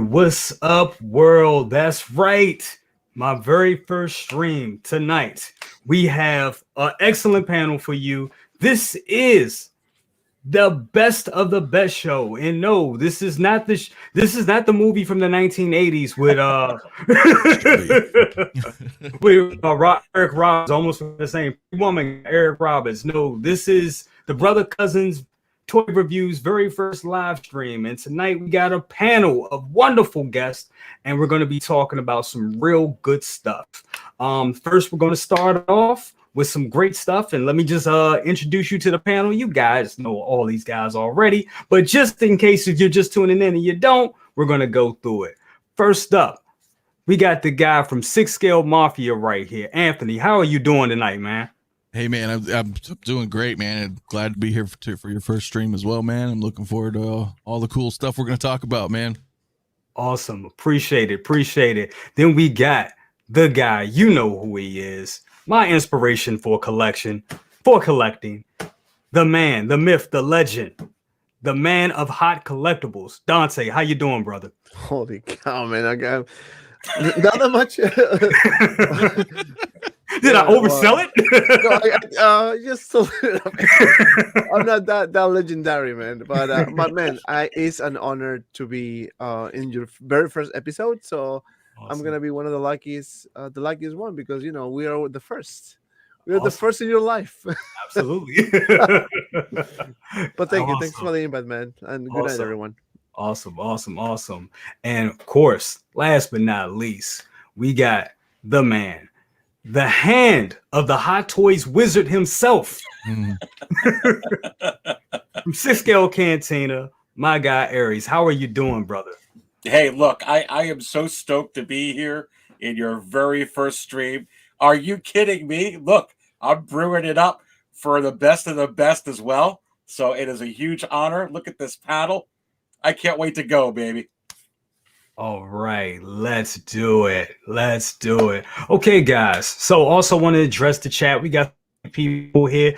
What's up, world? That's right. My very first stream tonight. We have an excellent panel for you. This is the best of the best show. And no, this is not this is not the movie from the 1980s with Eric Roberts, almost the same woman, Eric Roberts. No, this is the brother cousins Toy Reviews very first live stream. And tonight we got a panel of wonderful guests, and we're going to be talking about some real good stuff. First, we're going to start off with some great stuff, and let me just introduce you to the panel. You guys know all these guys already, but just in case if you're just tuning in and you don't, we're going to go through it. First up, we got the guy from Six Scale Mafia right here. Anthony, how are you doing tonight, man? Hey, man, I'm doing great, man. And glad to be here for your first stream as well, man. I'm looking forward to all the cool stuff we're going to talk about, man. Awesome. Appreciate it. Then we got the guy, you know who he is. My inspiration for collecting, the man, the myth, the legend, the man of hot collectibles. Dante, how you doing, brother? Holy cow, man. I got not that much. Did I oversell it? No, just so I'm not that legendary, man. But man, it's an honor to be in your very first episode. So awesome. I'm gonna be one of the luckiest one because we are the first. We're awesome. The first in your life. Absolutely. But thank you. Thanks for the invite, man. And good night, everyone. Awesome. And of course, last but not least, we got the man, the hand of the Hot Toys wizard himself. From Six Scale Cantina, my guy Aries. How are you doing, brother? Hey, look, I am so stoked to be here in your very first stream. Are you kidding me? Look, I'm brewing it up for the best of the best as well. So it is a huge honor. Look at this paddle. I can't wait to go, baby. All right, let's do it. Okay, guys. So also want to address the chat. We got people here.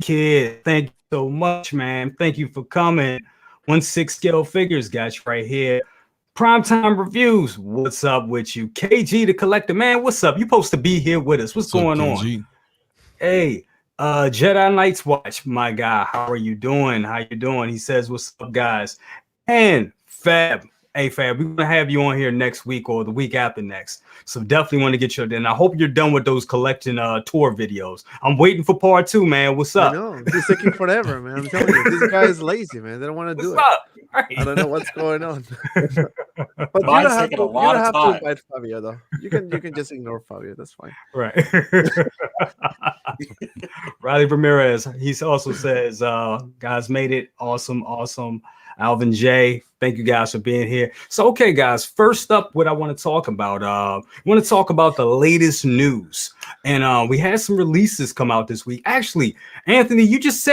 Kid, thank you so much, man. Thank you for coming. 16 Scale Figures got you right here. Primetime Reviews. What's up with you? KG the Collector, man. What's up? You supposed to be here with us. What's going on? Hey, Jedi Knights Watch, my guy. How are you doing? He says, what's up, guys? And Fab. Hey, Fab, we're going to have you on here next week or the week after next. So definitely want to get you there. And I hope you're done with those collecting tour videos. I'm waiting for part 2, man. What's up? I know. It's taking forever, man. I'm telling you. This guy is lazy, man. They don't want to do it. Right. I don't know what's going on. But you don't have to invite Fabio, though. You can just ignore Fabio. That's fine. Right. Riley Ramirez, he also says, guys made it. Awesome. Alvin J, thank you guys for being here. So, okay, guys, first up, what I want to talk about, the latest news. And we had some releases come out this week. Actually, Anthony, you just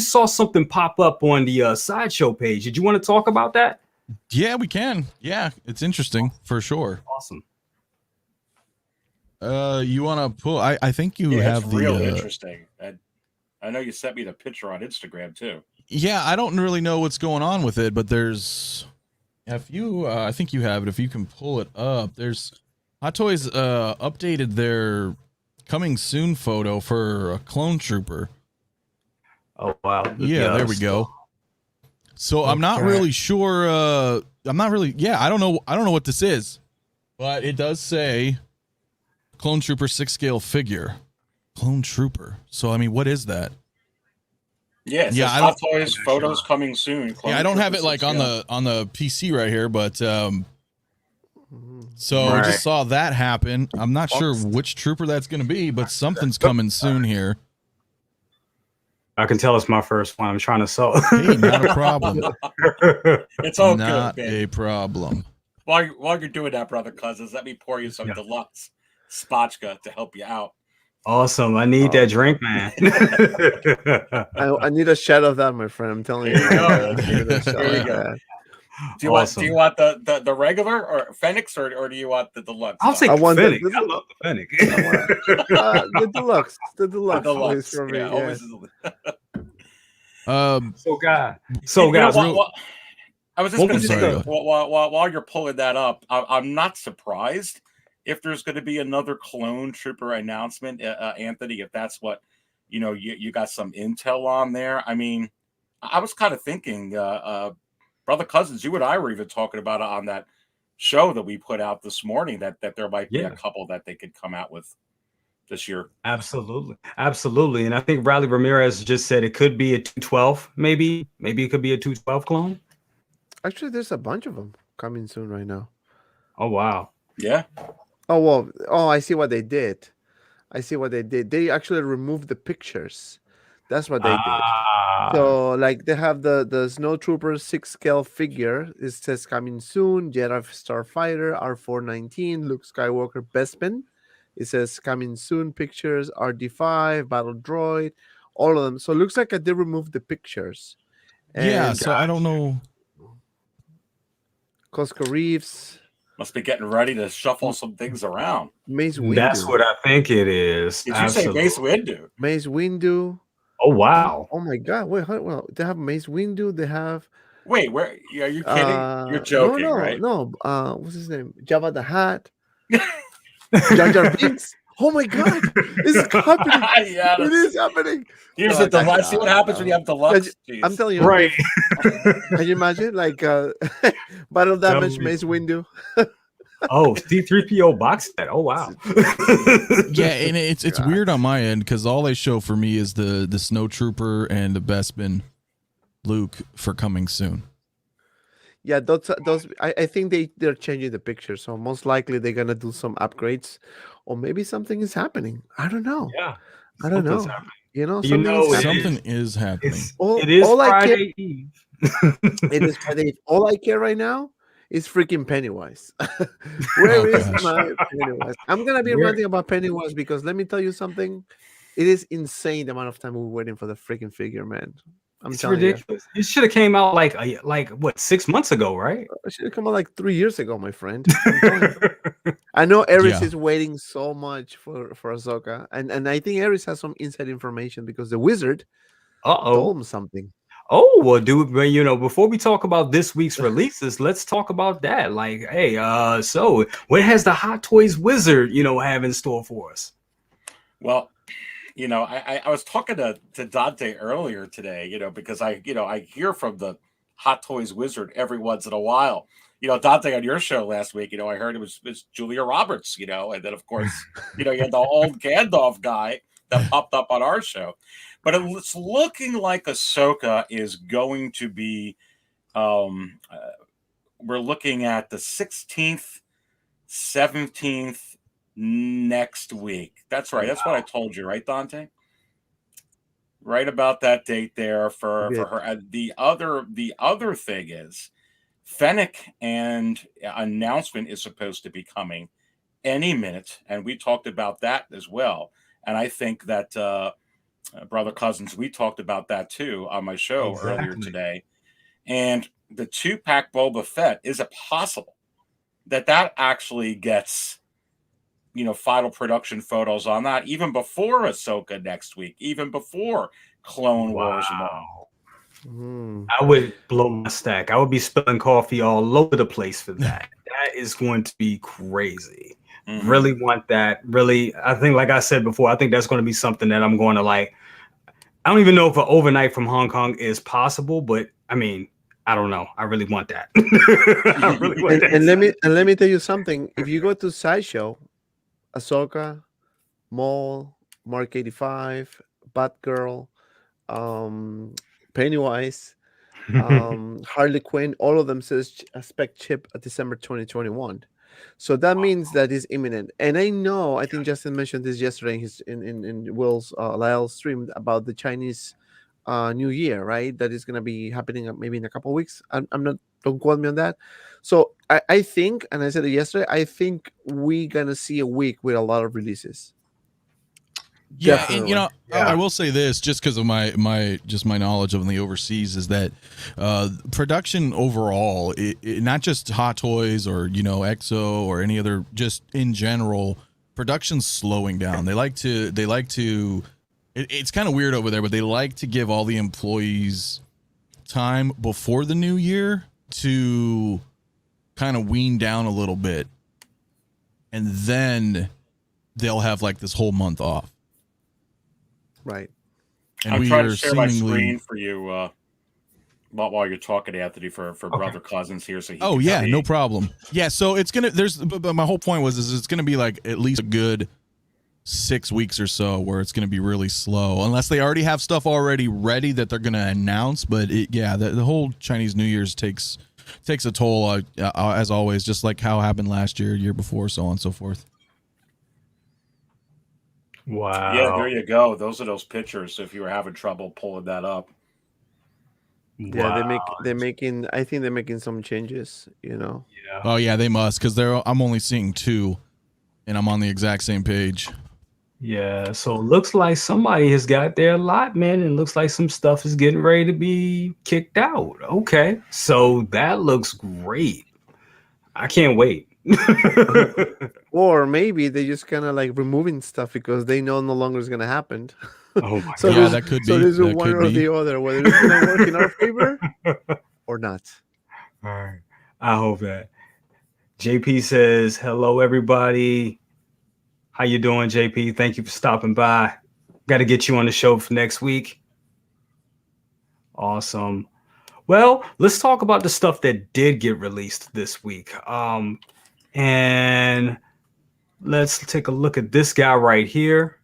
saw something pop up on the Sideshow page. Did you want to talk about that? Yeah, we can. Yeah, it's interesting for sure. Awesome. You want to pull? I think you have it's real interesting. I know you sent me the picture on Instagram too. Yeah, I don't really know what's going on with it, but there's I think you have it. If you can pull it up, there's Hot Toys updated their coming soon photo for a clone trooper. Oh wow! Yeah, there we go. So okay. I'm not really sure. I don't know what this is, but it does say Clone Trooper 6 scale figure. Clone Trooper. So I mean, what is that? Yeah, Hot Toys photos coming soon. Yeah, I don't have it like on the PC right here, but so I just saw that happen. I'm not sure which trooper that's going to be, but something's coming soon here. I can tell it's my first one. I'm trying to sell. Hey, not a problem. It's all not good, man. A problem. While you're doing that, brother cousins, let me pour you some deluxe spotchka to help you out. Awesome. I need that drink, man. I need a shot of that, my friend. I'm telling you. Here we go. Do you want the regular or Phoenix or do you want the deluxe? I'll take Fennec. I love the Fennec. The deluxe. The deluxe for me. Yeah, So guys, I was just What going to was say, the- while you're pulling that up, I'm not surprised if there's going to be another clone trooper announcement, Anthony, if that's what, you got some intel on there. I mean, I was kind of thinking, Brother Cousins, you and I were even talking about it on that show that we put out this morning, that there might be a couple that they could come out with this year. Absolutely. And I think Riley Ramirez just said it could be a 212, maybe it could be a 212 clone. Actually, there's a bunch of them coming soon right now. Oh wow. Yeah. Oh well. Oh, I see what they did. They actually removed the pictures. That's what they did. So like they have the Snow Trooper 6-scale figure. It says coming soon. Jedi Starfighter R419, Luke Skywalker Bespin. It says coming soon pictures. RD5 Battle Droid, all of them. So it looks like they removed the pictures. And so I don't know. Cosco Reeves. Must be getting ready to shuffle some things around. Mace Windu. That's what I think it is. Did you say Mace Windu? Mace Windu. Oh wow. Oh my God! Wait, well, they have Mace Windu. They have. Wait, where? Are you kidding? You're joking, right? No. What's his name? Jabba the Hutt. Jar Jar Binks. Oh my God! This is happening. Yeah, it is happening. Here's the deluxe. See what happens when you have deluxe. I'm telling you. Right. Can you imagine battle damage Mace Windu? Oh, C3PO box set. Oh wow. Yeah, and it's weird on my end because all they show for me is the Snow Trooper and the Bespin Luke for coming soon. Yeah, those. I think they're changing the picture, so most likely they're gonna do some upgrades, or maybe something is happening. I don't know. Yeah. I don't know. Happening. Something is happening. It is Friday Eve. It is Friday. All I care right now is freaking Pennywise. Where is my Pennywise? I'm gonna be ranting about Pennywise because let me tell you something. It is insane the amount of time we're waiting for the freaking figure, man. It's ridiculous. It should have came out like what 6 months ago, right? It should have come out like 3 years ago, my friend. I know Ares is waiting so much for Ahsoka, and I think Ares has some inside information because the wizard told him something. Oh well, dude. Before we talk about this week's releases, let's talk about that. Like, hey, so what has the Hot Toys Wizard, have in store for us? Well, I was talking to Dante earlier today, because I hear from the Hot Toys Wizard every once in a while. Dante, on your show last week, I heard it was Julia Roberts, and then of course, you had the old Gandalf guy that popped up on our show. But it's looking like Ahsoka is going to be, we're looking at the 16th, 17th next week. That's right. That's what I told you, right, Dante? Right about that date there for her. And the other thing is Fennec and announcement is supposed to be coming any minute. And we talked about that as well. And I think that, Brother Cousins, we talked about that too on my show earlier today. And the 2-pack Boba Fett, is it possible that actually gets, final production photos on that even before Ahsoka next week, even before Clone Wars? I would blow my stack. I would be spilling coffee all over the place for that. That is going to be crazy. Mm-hmm. Really want that. Really, I think, like I said before, I think that's going to be something that I'm going to like. I don't even know if an overnight from Hong Kong is possible, but I mean, I don't know. I really want that. I really want that. And let me tell you something. If you go to Sideshow, Ahsoka, Maul, Mark 85, Batgirl, Pennywise, Harley Quinn, all of them says spec chip at December 2021. So that means that is imminent. And I think Justin mentioned this yesterday in Will's Lyle stream about the Chinese New Year, right? That is going to be happening maybe in a couple of weeks. I'm not, don't quote me on that. So I think, and I said it yesterday, I think we're going to see a week with a lot of releases. Yeah, definitely. And I will say this, just because of my knowledge of the overseas, is that production overall, not just Hot Toys or EXO or any other, just in general, production's slowing down. They like to. It's kind of weird over there, but they like to give all the employees time before the new year to kind of wean down a little bit, and then they'll have like this whole month off. Right. And I'm trying to share my screen for you while you're talking, Anthony, for brother Cousins here. So oh yeah, no problem. Yeah, so it's gonna. But my whole point was it's gonna be like at least a good 6 weeks or so where it's gonna be really slow, unless they already have stuff already ready that they're gonna announce. But the whole Chinese New Year's takes a toll, as always, just like how happened last year before, so on and so forth. Wow. Yeah, there you go. Those are those pictures. If you were having trouble pulling that up. Yeah, they're making. I think they're making some changes. Yeah. Oh yeah, they must, because I'm only seeing 2, and I'm on the exact same page. Yeah. So it looks like somebody has got their allotment, and looks like some stuff is getting ready to be kicked out. Okay. So that looks great. I can't wait. Or maybe they just kind of like removing stuff because they know no longer is going to happen. Oh my So god. Yeah, that could be. So there's That one could or be. the other, whether it's going to work in our favor or not. All right. I hope that. JP says, hello, everybody. How you doing, JP? Thank you for stopping by. Got to get you on the show for next week. Awesome. Well, let's talk about the stuff that did get released this week. And let's take a look at this guy right here.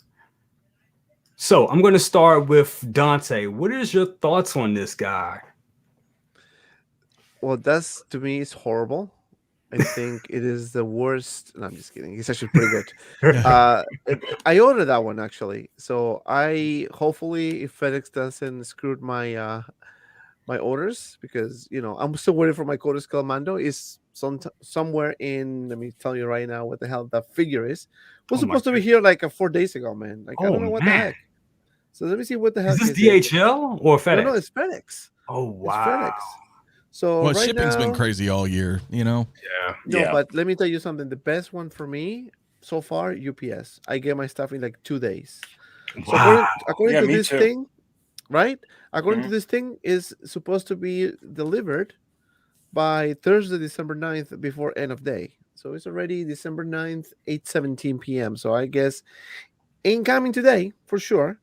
So I'm going to start with Dante. What is your thoughts on this guy? Well, that's to me is horrible. I think it is the worst. No, I'm just kidding. It's actually pretty good. I ordered that one actually, so I hopefully if FedEx doesn't screw my my orders, because I'm still waiting for my Coda Skull Mando. Is somewhere in. Let me tell you right now what the hell that figure is. Was Oh my supposed to be here like 4 days ago, man. Like I Oh, don't know what man. the heck. So let me see what the hell. Is this is it. DHL or FedEx? No, it's FedEx. Oh, It's wow. FedEx. So Well, right shipping's now, been crazy all year, Yeah. No, Yeah. but let me tell you something. The best one for me so far, UPS. I get my stuff in like 2 days. So Wow. according Yeah, to me this too. thing, right? According to Mhm. this thing, is supposed to be delivered by Thursday, December 9th, before end of day. So it's already December 9th, 8:17 p.m. So I guess incoming today for sure.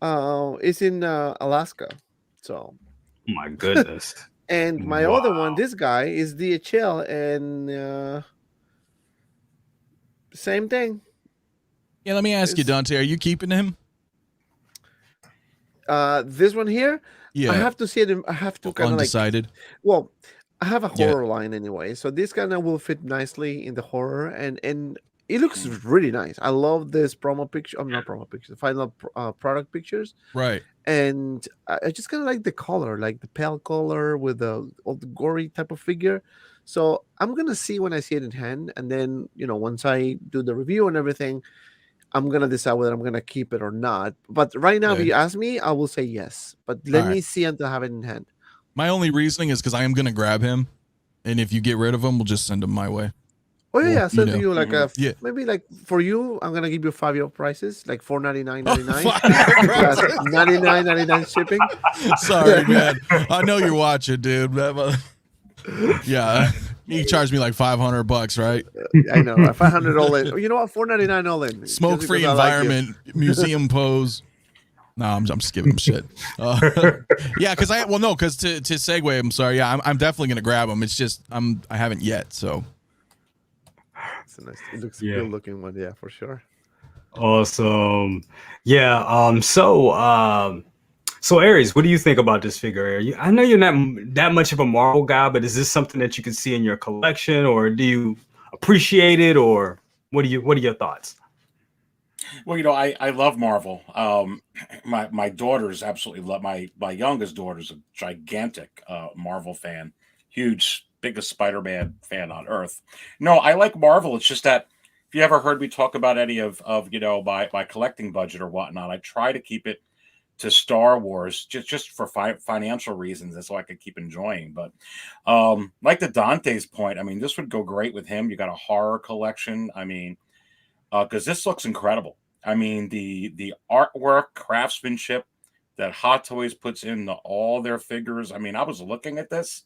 It's in Alaska. So Oh my goodness. and my Wow. other one, this guy is DHL, and same thing. Yeah, let me ask you, Dante, are you keeping him? This one here, Yeah. I have to see it. I have to kind of like. Undecided. Well, I have a Yeah. horror line anyway, so this kind of will fit nicely in the horror, and it looks really nice. I love this promo picture. I'm not promo pictures. The final product pictures, Right. and I just kind of like the color, like the pale color with the all the gory type of figure. So I'm gonna see when I see it in hand, and then once I do the review and everything, I'm gonna decide whether I'm gonna keep it or not. But right now, if Okay. you ask me, I will say yes. But let All me right. see until I have it in hand. My only reasoning is because I am going to grab him, and if you get rid of him, we'll just send him my way. Oh yeah, Well, yeah. Send you to know. you like a Yeah. maybe like for you, I'm gonna give you 5-year prices, like $4.99.99 Prices. plus $99.99 shipping. Sorry, man. I know you're watching, dude. Yeah. He charged me like $500, right? I know, 500 all in. You know what? $4.99 all in. Just Smoke-free because I like you. environment, museum pose. No, I'm just giving him shit. Yeah, because to segue, I'm sorry. Yeah, I'm definitely gonna grab him. It's just I haven't yet. So It's a nice. It looks Yeah. good looking one. Yeah, for sure. Awesome. Yeah. So Aries, what do you think about this figure? I know you're not that much of a Marvel guy, but is this something that you can see in your collection, or do you appreciate it, or what are your thoughts? Well, I love Marvel. My daughters absolutely love my youngest daughter's a gigantic Marvel fan, huge, biggest Spider-Man fan on earth. No, I like Marvel. It's just that if you ever heard me talk about any of my collecting budget or whatnot, I try to keep it to Star Wars just for financial reasons, and so I could keep enjoying. But like the Dante's point, I mean, this would go great with him. You got a horror collection. I mean, because this looks incredible. I mean, the artwork, craftsmanship that Hot Toys puts into all their figures. I mean, I was looking at this.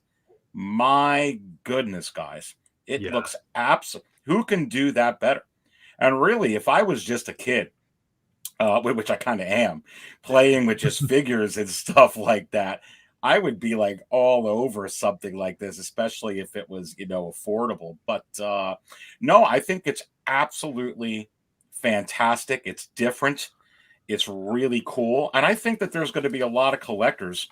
My goodness, guys, it Yeah. looks absolute. Who can do that better? And really, if I was just a kid, which I kind of am, playing with just figures and stuff like that, I would be like all over something like this, especially if it was, affordable. But no, I think it's absolutely fantastic. It's different. It's really cool. And I think that there's going to be a lot of collectors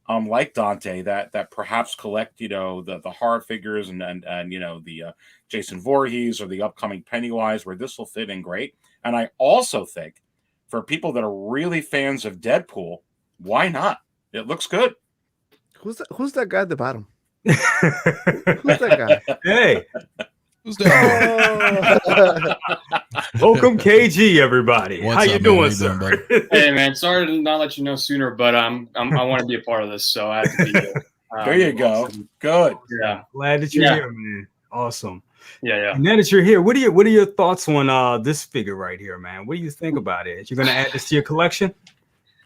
like Dante that perhaps collect, the horror figures and the Jason Voorhees or the upcoming Pennywise, where this will fit in great. And I also think for people that are really fans of Deadpool, why not? It looks good. Who's that guy at the bottom? Who's that guy? Hey, Who's that? welcome KG, everybody. What's How up, you man? doing, How you sir? doing, Hey man, sorry to not let you know sooner, but I want to be a part of this, so I have to be here. There you go. Good. Yeah, Glad that you're Yeah. here, man. Awesome. yeah. And now that you're here, what are your thoughts on this figure right here, man? What do you think about it? You're gonna add this to your collection?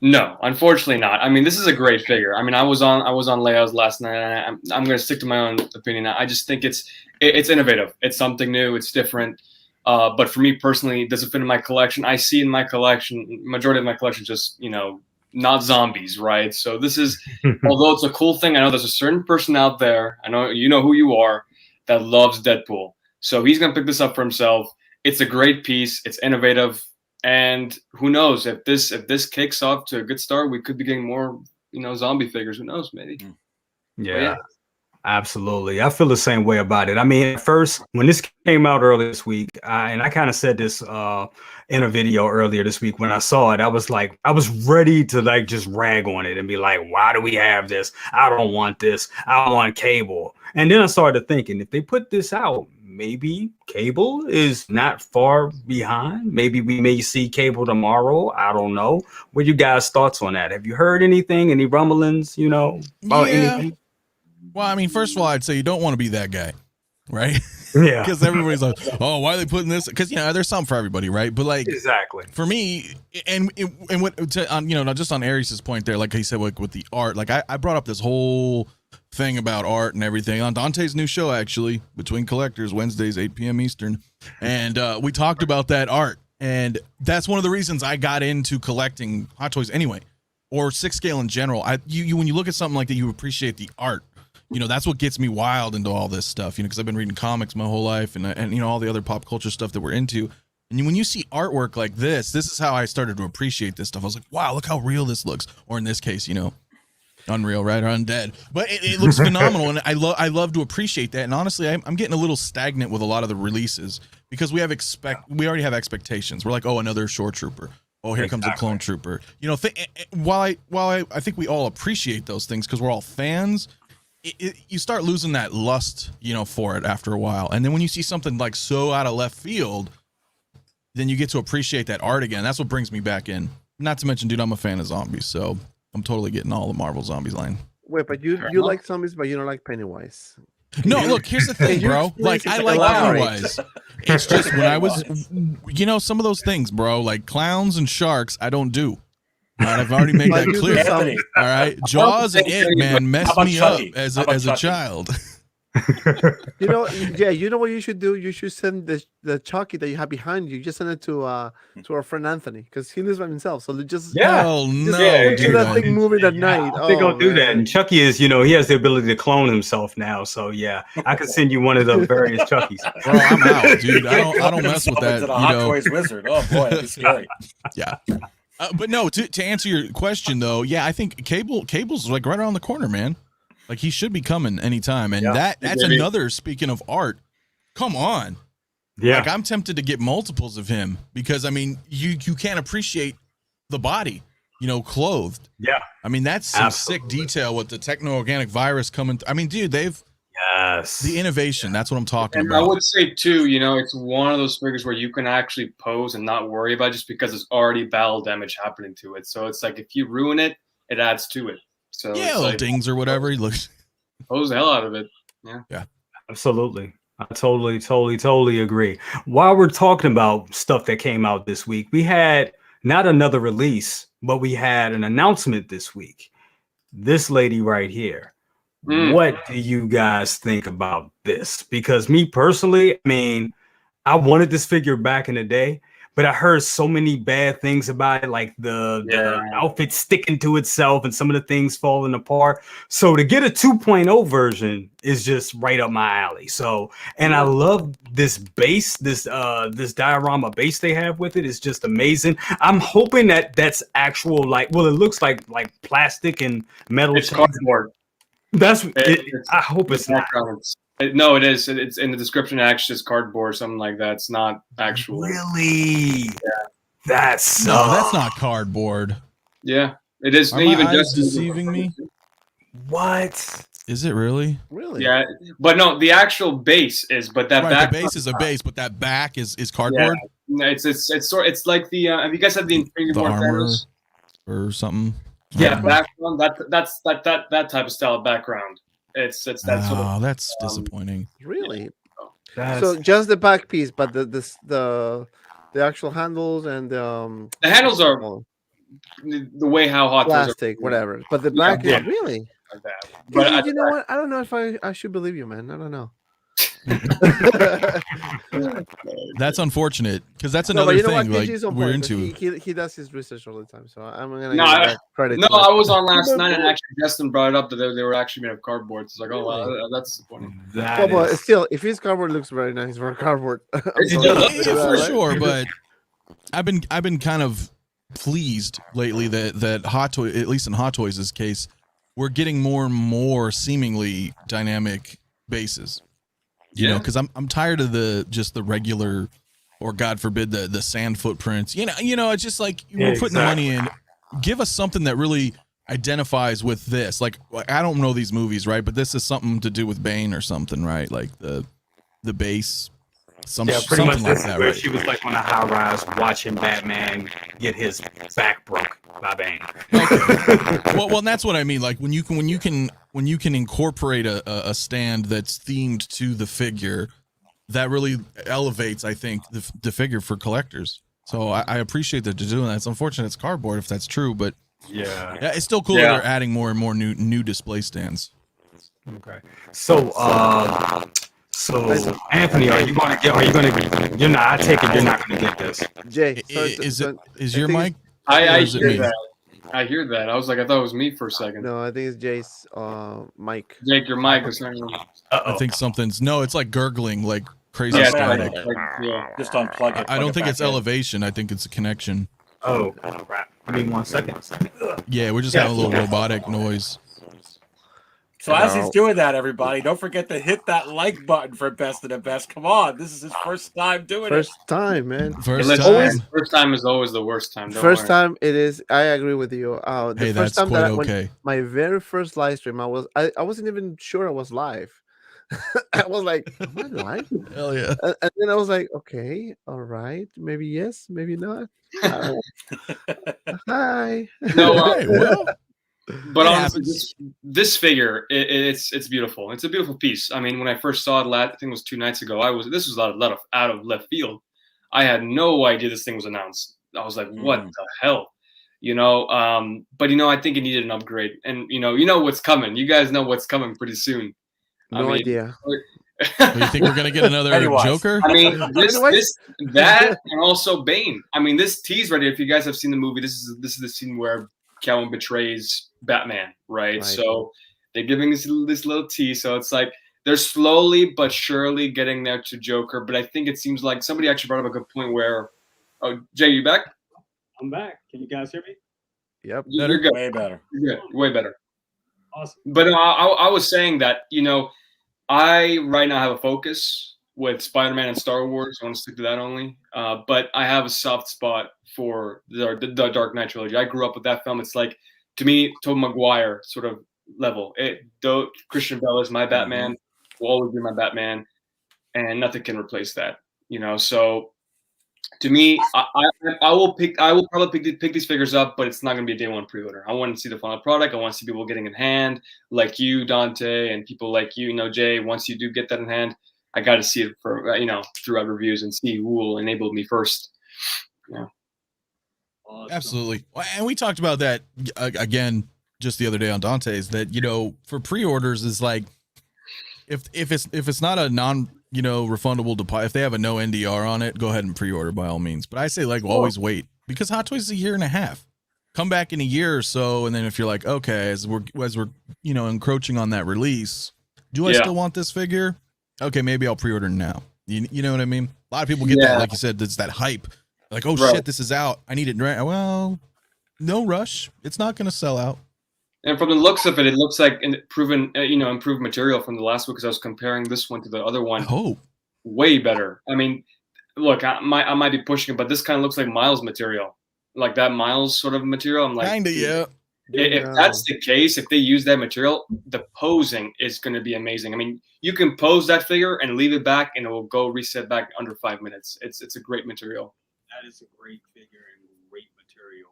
No, unfortunately not. I mean, this is a great figure. I mean, I was on Leo's last night, and I'm going to stick to my own opinion. I just think it's innovative. It's something new. It's different. But for me personally, does it fit in my collection? I see in my collection, majority of my collection, just not zombies, right? So this is, although it's a cool thing, I know there's a certain person out there. I know you know who you are that loves Deadpool. So he's going to pick this up for himself. It's a great piece. It's innovative. And who knows, if this kicks off to a good start, we could be getting more, zombie figures. Who knows, maybe. Yeah, absolutely. I feel the same way about it. I mean, at first, when this came out earlier this week, and I kind of said this in a video earlier this week, when I saw it, I was ready to just rag on it and be like, why do we have this? I don't want this. I want Cable. And then I started thinking, if they put this out, maybe Cable is not far behind. Maybe we may see Cable tomorrow. I don't know. What are you guys' thoughts on that? Have you heard anything? Any rumblings, about anything? Well, I mean, first of all, I'd say you don't want to be that guy, right? Yeah. Because everybody's like, oh, why are they putting this? Because, there's something for everybody, right? But Exactly. for me, and what, not just on Aries' point there, like he said, with the art, like I brought up this whole thing about art and everything on Dante's new show, actually, Between Collectors, Wednesdays, 8 p.m. Eastern. And we talked about that art. And that's one of the reasons I got into collecting Hot Toys anyway, or 6-scale in general. When you look at something like that, you appreciate the art. That's what gets me wild into all this stuff, because I've been reading comics my whole life and all the other pop culture stuff that we're into. And when you see artwork like this is how I started to appreciate this stuff. I was like, wow, look how real this looks. Or in this case, unreal, right? Or undead. But it looks phenomenal. And I love to appreciate that. And honestly, I'm getting a little stagnant with a lot of the releases because we already have expectations. We're like, oh, another Shore Trooper. Oh, here comes a Clone Trooper. While I think we all appreciate those things because we're all fans, you start losing that lust, for it after a while. And then when you see something like so out of left field, then you get to appreciate that art again. That's what brings me back in. Not to mention, dude, I'm a fan of zombies, so I'm totally getting all the Marvel Zombies line. Wait, but you like zombies, but you don't like Pennywise. No, look, here's the thing, bro. Like, I like Pennywise. It's just when I was, some of those things, bro, like clowns and sharks, I don't do. All right, I've already made that clear. Anthony. All right, Jaws and it, man, messed me up Chucky? as How about a Chucky? child. You know what you should do? You should send the Chucky that you have behind you. Just send it to our friend Anthony because he lives by himself. So just Oh no, Yeah, do that thing moving at night. They're gonna do that. man. And Chucky is, he has the ability to clone himself now. So yeah, I could send you one of the various Chuckies. bro, I'm out, dude. I don't mess with that. To the Hot Toys Wizard. Oh boy, that's scary. Yeah. But no, to answer your question though, yeah, I think Cable's like right around the corner, man. Like he should be coming anytime. And that's another, speaking of art, come on. Yeah. Like I'm tempted to get multiples of him because I mean you can't appreciate the body, clothed. Yeah. I mean that's some sick detail with the techno-organic virus coming. I mean, dude, the innovation, that's what I'm talking And about. I would say too, it's one of those figures where you can actually pose and not worry about it just because there's already battle damage happening to it. So it's like if you ruin it, it adds to it. So Yeah, it's little like, dings or whatever. He looks. pose the hell out of it. Absolutely. I totally agree. While we're talking about stuff that came out this week, we had not another release, but we had an announcement this week. This lady right here, What do you guys think about this? Because me personally, I mean, I wanted this figure back in the day, but I heard so many bad things about it, like the outfit sticking to itself and some of the things falling apart. So to get a 2.0 version is just right up my alley. So, and I love this base, this diorama base they have with it is just amazing. I'm hoping that that's actual, like, well, it looks like plastic and metal. It's cardboard. That's it. I hope it's not. No, it is. It's in the description. It actually is cardboard, something like that. It's not actual. Really? Yeah. That's that's not cardboard. Yeah, it is. Are my eyes deceiving me? What? Is it really? Really? Yeah, but no, the actual base is. But that back, the base is a base, but that back is cardboard. Yeah. It's like the. Have you guys had the Infinity War armor or something? Yeah, background. That's that type of style of background. It's that sort of. That's disappointing. Really? So just the back piece, but the actual handles and the handles are the way how hot plastic, whatever. But the back is really. Like that. But you know what? I don't know if I should believe you, man. I don't know. That's unfortunate because that's another thing. Like we're into. He does his research all the time, so I'm gonna give credit. No, I was on last night and actually Justin brought it up that they were actually made of cardboard. It's like, oh wow, that's disappointing. But still, if his cardboard looks very nice for cardboard, for sure. But I've been kind of pleased lately that Hot Toy, at least in Hot Toys' case, we're getting more and more seemingly dynamic bases. You know, because I'm tired of the regular, or God forbid the sand footprints. You know, it's just like we're putting the money in. Give us something that really identifies with this. Like I don't know these movies, right? But this is something to do with Bane or something, right? Like the base. Pretty much like that, right? She was like on a high rise watching Batman get his back broke by Bane. well, and that's what I mean. Like when you can incorporate a stand that's themed to the figure, that really elevates, I think, the figure for collectors. So I appreciate that they're doing that. It's unfortunate it's cardboard if that's true, but yeah, it's still cool that they're adding more and more new display stands. Okay, so Anthony, are you going to get? You're not. I take it you're not going to get this. Jay, is your mic? I hear that. I hear that. I was like, I thought it was me for a second. No, I think it's Jay's mic. Jake, your mic is not. I think something's. No, it's like gurgling, like crazy static. Just unplug it. I don't think it's elevation. I think it's a connection. Oh crap! I mean, 1 second. Yeah, we're just having a little robotic noise. So as he's doing that, everybody, don't forget to hit that like button for Best of the Best. Come on, this is his first time doing it. First time, man. First time. First time is always the worst time. First time it is. I agree with you. The first time quite that okay. My very first live stream, I wasn't even sure I was live. I was like, am I live? Hell yeah. And then I was like, okay, all right, maybe yes, maybe not. Hi. No, hey, well. But honestly, this figure, it's beautiful. It's a beautiful piece. I mean, when I first saw it, I think it was 2 nights ago. This was out of left field. I had no idea this thing was announced. I was like, what the hell, you know? But I think it needed an upgrade, and you know what's coming. You guys know what's coming pretty soon. No idea. So you think we're gonna get another Joker? I mean, that, and also Bane. I mean, this tease right here. If you guys have seen the movie, this is the scene where Calvin betrays Batman, right? So they're giving this little tease. So it's like they're slowly but surely getting there to Joker. But I think it seems like somebody actually brought up a good point where, oh, Jay, you back? I'm back. Can you guys hear me? Yep. You're good. Way better. You're good. Way better. Awesome. But I was saying that, I right now have a focus with Spider-Man and Star Wars. I want to stick to that only. But I have a soft spot for the Dark Knight trilogy. I grew up with that film. It's like, to me, Tobey Maguire sort of level. Christian Bale is my Batman, will always be my Batman, and nothing can replace that. So to me, I will probably pick these figures up, but it's not going to be a day one pre-order. I want to see the final product. I want to see people getting in hand, like you, Dante, and people like you, Jay. Once you do get that in hand, I got to see it for throughout reviews and see who will enable me first. Yeah. Absolutely. And we talked about that again just the other day on Dante's that, you know, for pre-orders is like, if it's not a refundable deposit, if they have a no NDR on it, go ahead and pre-order by all means. But I say like always wait, because Hot Toys is a year and a half. Come back in a year or so, and then if you're like, okay, as we're encroaching on that release, do I still want this figure? Okay, maybe I'll pre-order now. You know what I mean? A lot of people get that, like you said, it's that hype. Like, oh shit, this is out. I need it right. Well, no rush. It's not going to sell out. And from the looks of it, it looks like improved material from the last one, because I was comparing this one to the other one. Oh, way better. I mean, look, I might be pushing it, but this kind of looks like Miles material, like that Miles sort of material. I'm like, kinda, yeah. If that's the case, if they use that material, the posing is going to be amazing. I mean, you can pose that figure and leave it back, and it will go reset back under 5 minutes. It's a great material. That is a great figure and great material.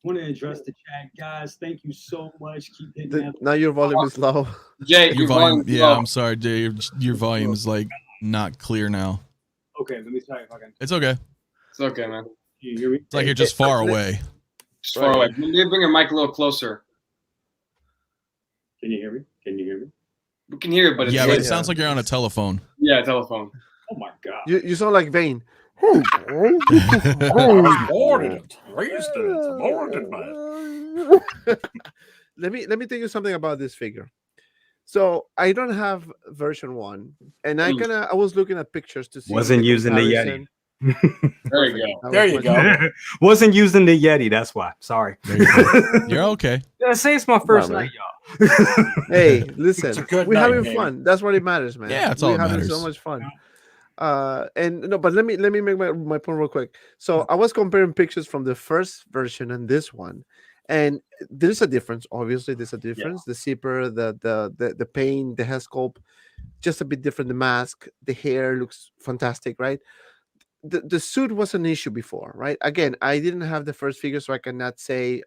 Want to address the chat, guys? Thank you so much. Keep hitting that. Now your volume is low. Jay, Your volume, yeah, I'm sorry, Jay. Your volume is like not clear now. Okay, let me try if I can. It's okay. It's okay, man. Can you hear me? It's like you're just far away. Just far away. Maybe bring your mic a little closer. Can you hear me? Can you hear me? We can hear it, but But it sounds like you're on a telephone. Yeah, telephone. Oh my god. You sound like Vane. Let me tell you something about this figure. So I don't have version 1, and I was looking at pictures to see. Wasn't using the Yeti. There you go. There you go. Wasn't using the Yeti. That's why. Sorry. You're okay. Yeah, say it's my first night, y'all. Hey, listen, It's a good we're night, having man. fun. That's what it matters, man. Yeah, it's all we're that having matters. so much fun. But let me make my point real quick. So I was comparing pictures from the first version and this one, and there's a difference. Obviously, there's a difference. The zipper, the paint, the hair sculpt, just a bit different. The mask, the hair looks fantastic, right? The suit was an issue before, right? Again, I didn't have the first figure, so I cannot say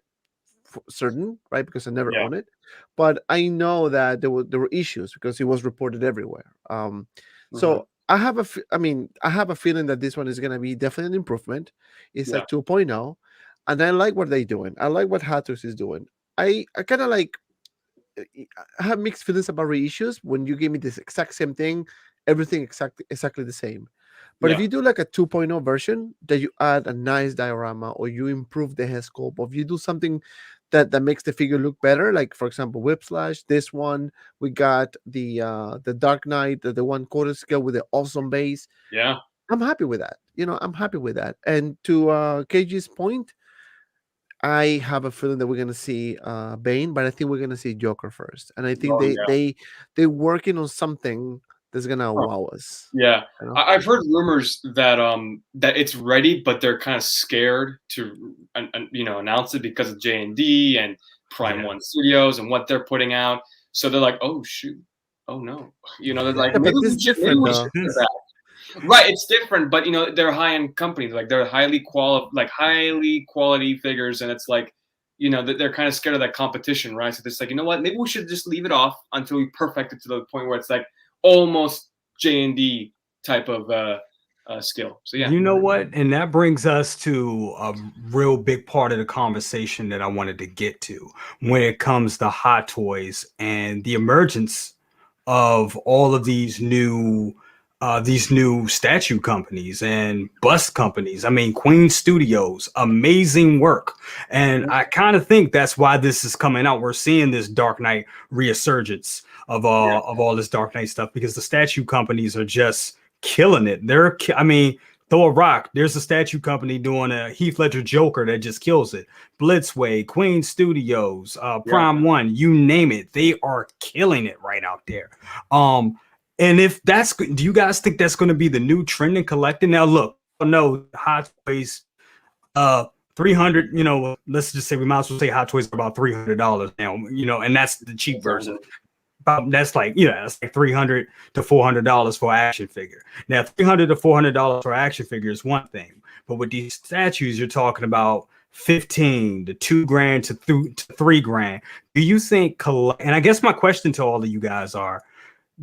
certain, right? Because I never owned it, but I know that there were issues because it was reported everywhere. So I have a feeling that this one is going to be definitely an improvement. It's a 2.0, and I like what they're doing. I like what Hatus is doing. I kind of like. I have mixed feelings about reissues. When you give me this exact same thing, everything exactly the same. But if you do like a 2.0 version, that you add a nice diorama, or you improve the head sculpt, or if you do something that makes the figure look better, like for example, Whiplash, this one, we got the Dark Knight, the 1/4 scale with the awesome base. Yeah. I'm happy with that. I'm happy with that. And to KG's point, I have a feeling that we're gonna see Bane, but I think we're gonna see Joker first. And I think they're working on something that's gonna wow us. Yeah, you know? I've heard rumors that that it's ready, but they're kind of scared to announce it because of J&D and Prime One Studios and what they're putting out. So they're like, oh shoot, oh no, they're like, but this is different, though. Right, it's different, but they're high-end companies, like they're highly quality figures, and it's like, they're kind of scared of that competition, right? So it's like, you know what, maybe we should just leave it off until we perfect it to the point where it's like almost J&D type of skill. So yeah, you know what, and that brings us to a real big part of the conversation that I wanted to get to when it comes to Hot Toys and the emergence of all of these new statue companies and bust companies. I mean, Queen Studios, amazing work. And I kind of think that's why this is coming out. We're seeing this Dark Knight resurgence of all this Dark Knight stuff, because the statue companies are just killing it. Throw a rock. There's a statue company doing a Heath Ledger Joker that just kills it. Blitzway, Queen Studios, Prime One, you name it. They are killing it right out there. And if do you guys think that's going to be the new trend in collecting? Now, look, no, Hot Toys, 300, let's just say we might as well say Hot Toys are about $300 now, and that's the cheap version. That's like $300 to $400 for an action figure. Now, $300 to $400 for an action figure is one thing, but with these statues, you're talking about $15,000 to $2,000 to $3,000. Do you think? And I guess my question to all of you guys are: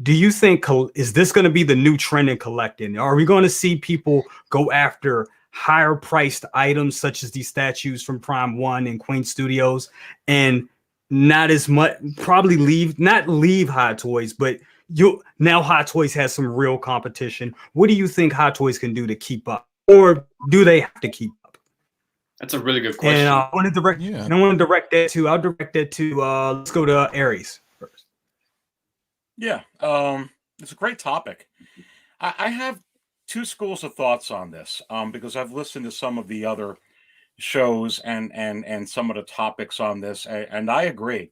do you think is this going to be the new trend in collecting? Are we going to see people go after higher priced items such as these statues from Prime One and Queen Studios? And not as much, probably not leave Hot Toys, but now Hot Toys has some real competition. What do you think Hot Toys can do to keep up, or do they have to keep up? That's a really good question. And I want to direct, and I want to direct that to. I'll direct that to. Let's go to Aries first. Yeah, it's a great topic. I have two schools of thoughts on this because I've listened to some of the other shows and some of the topics on this, and I agree.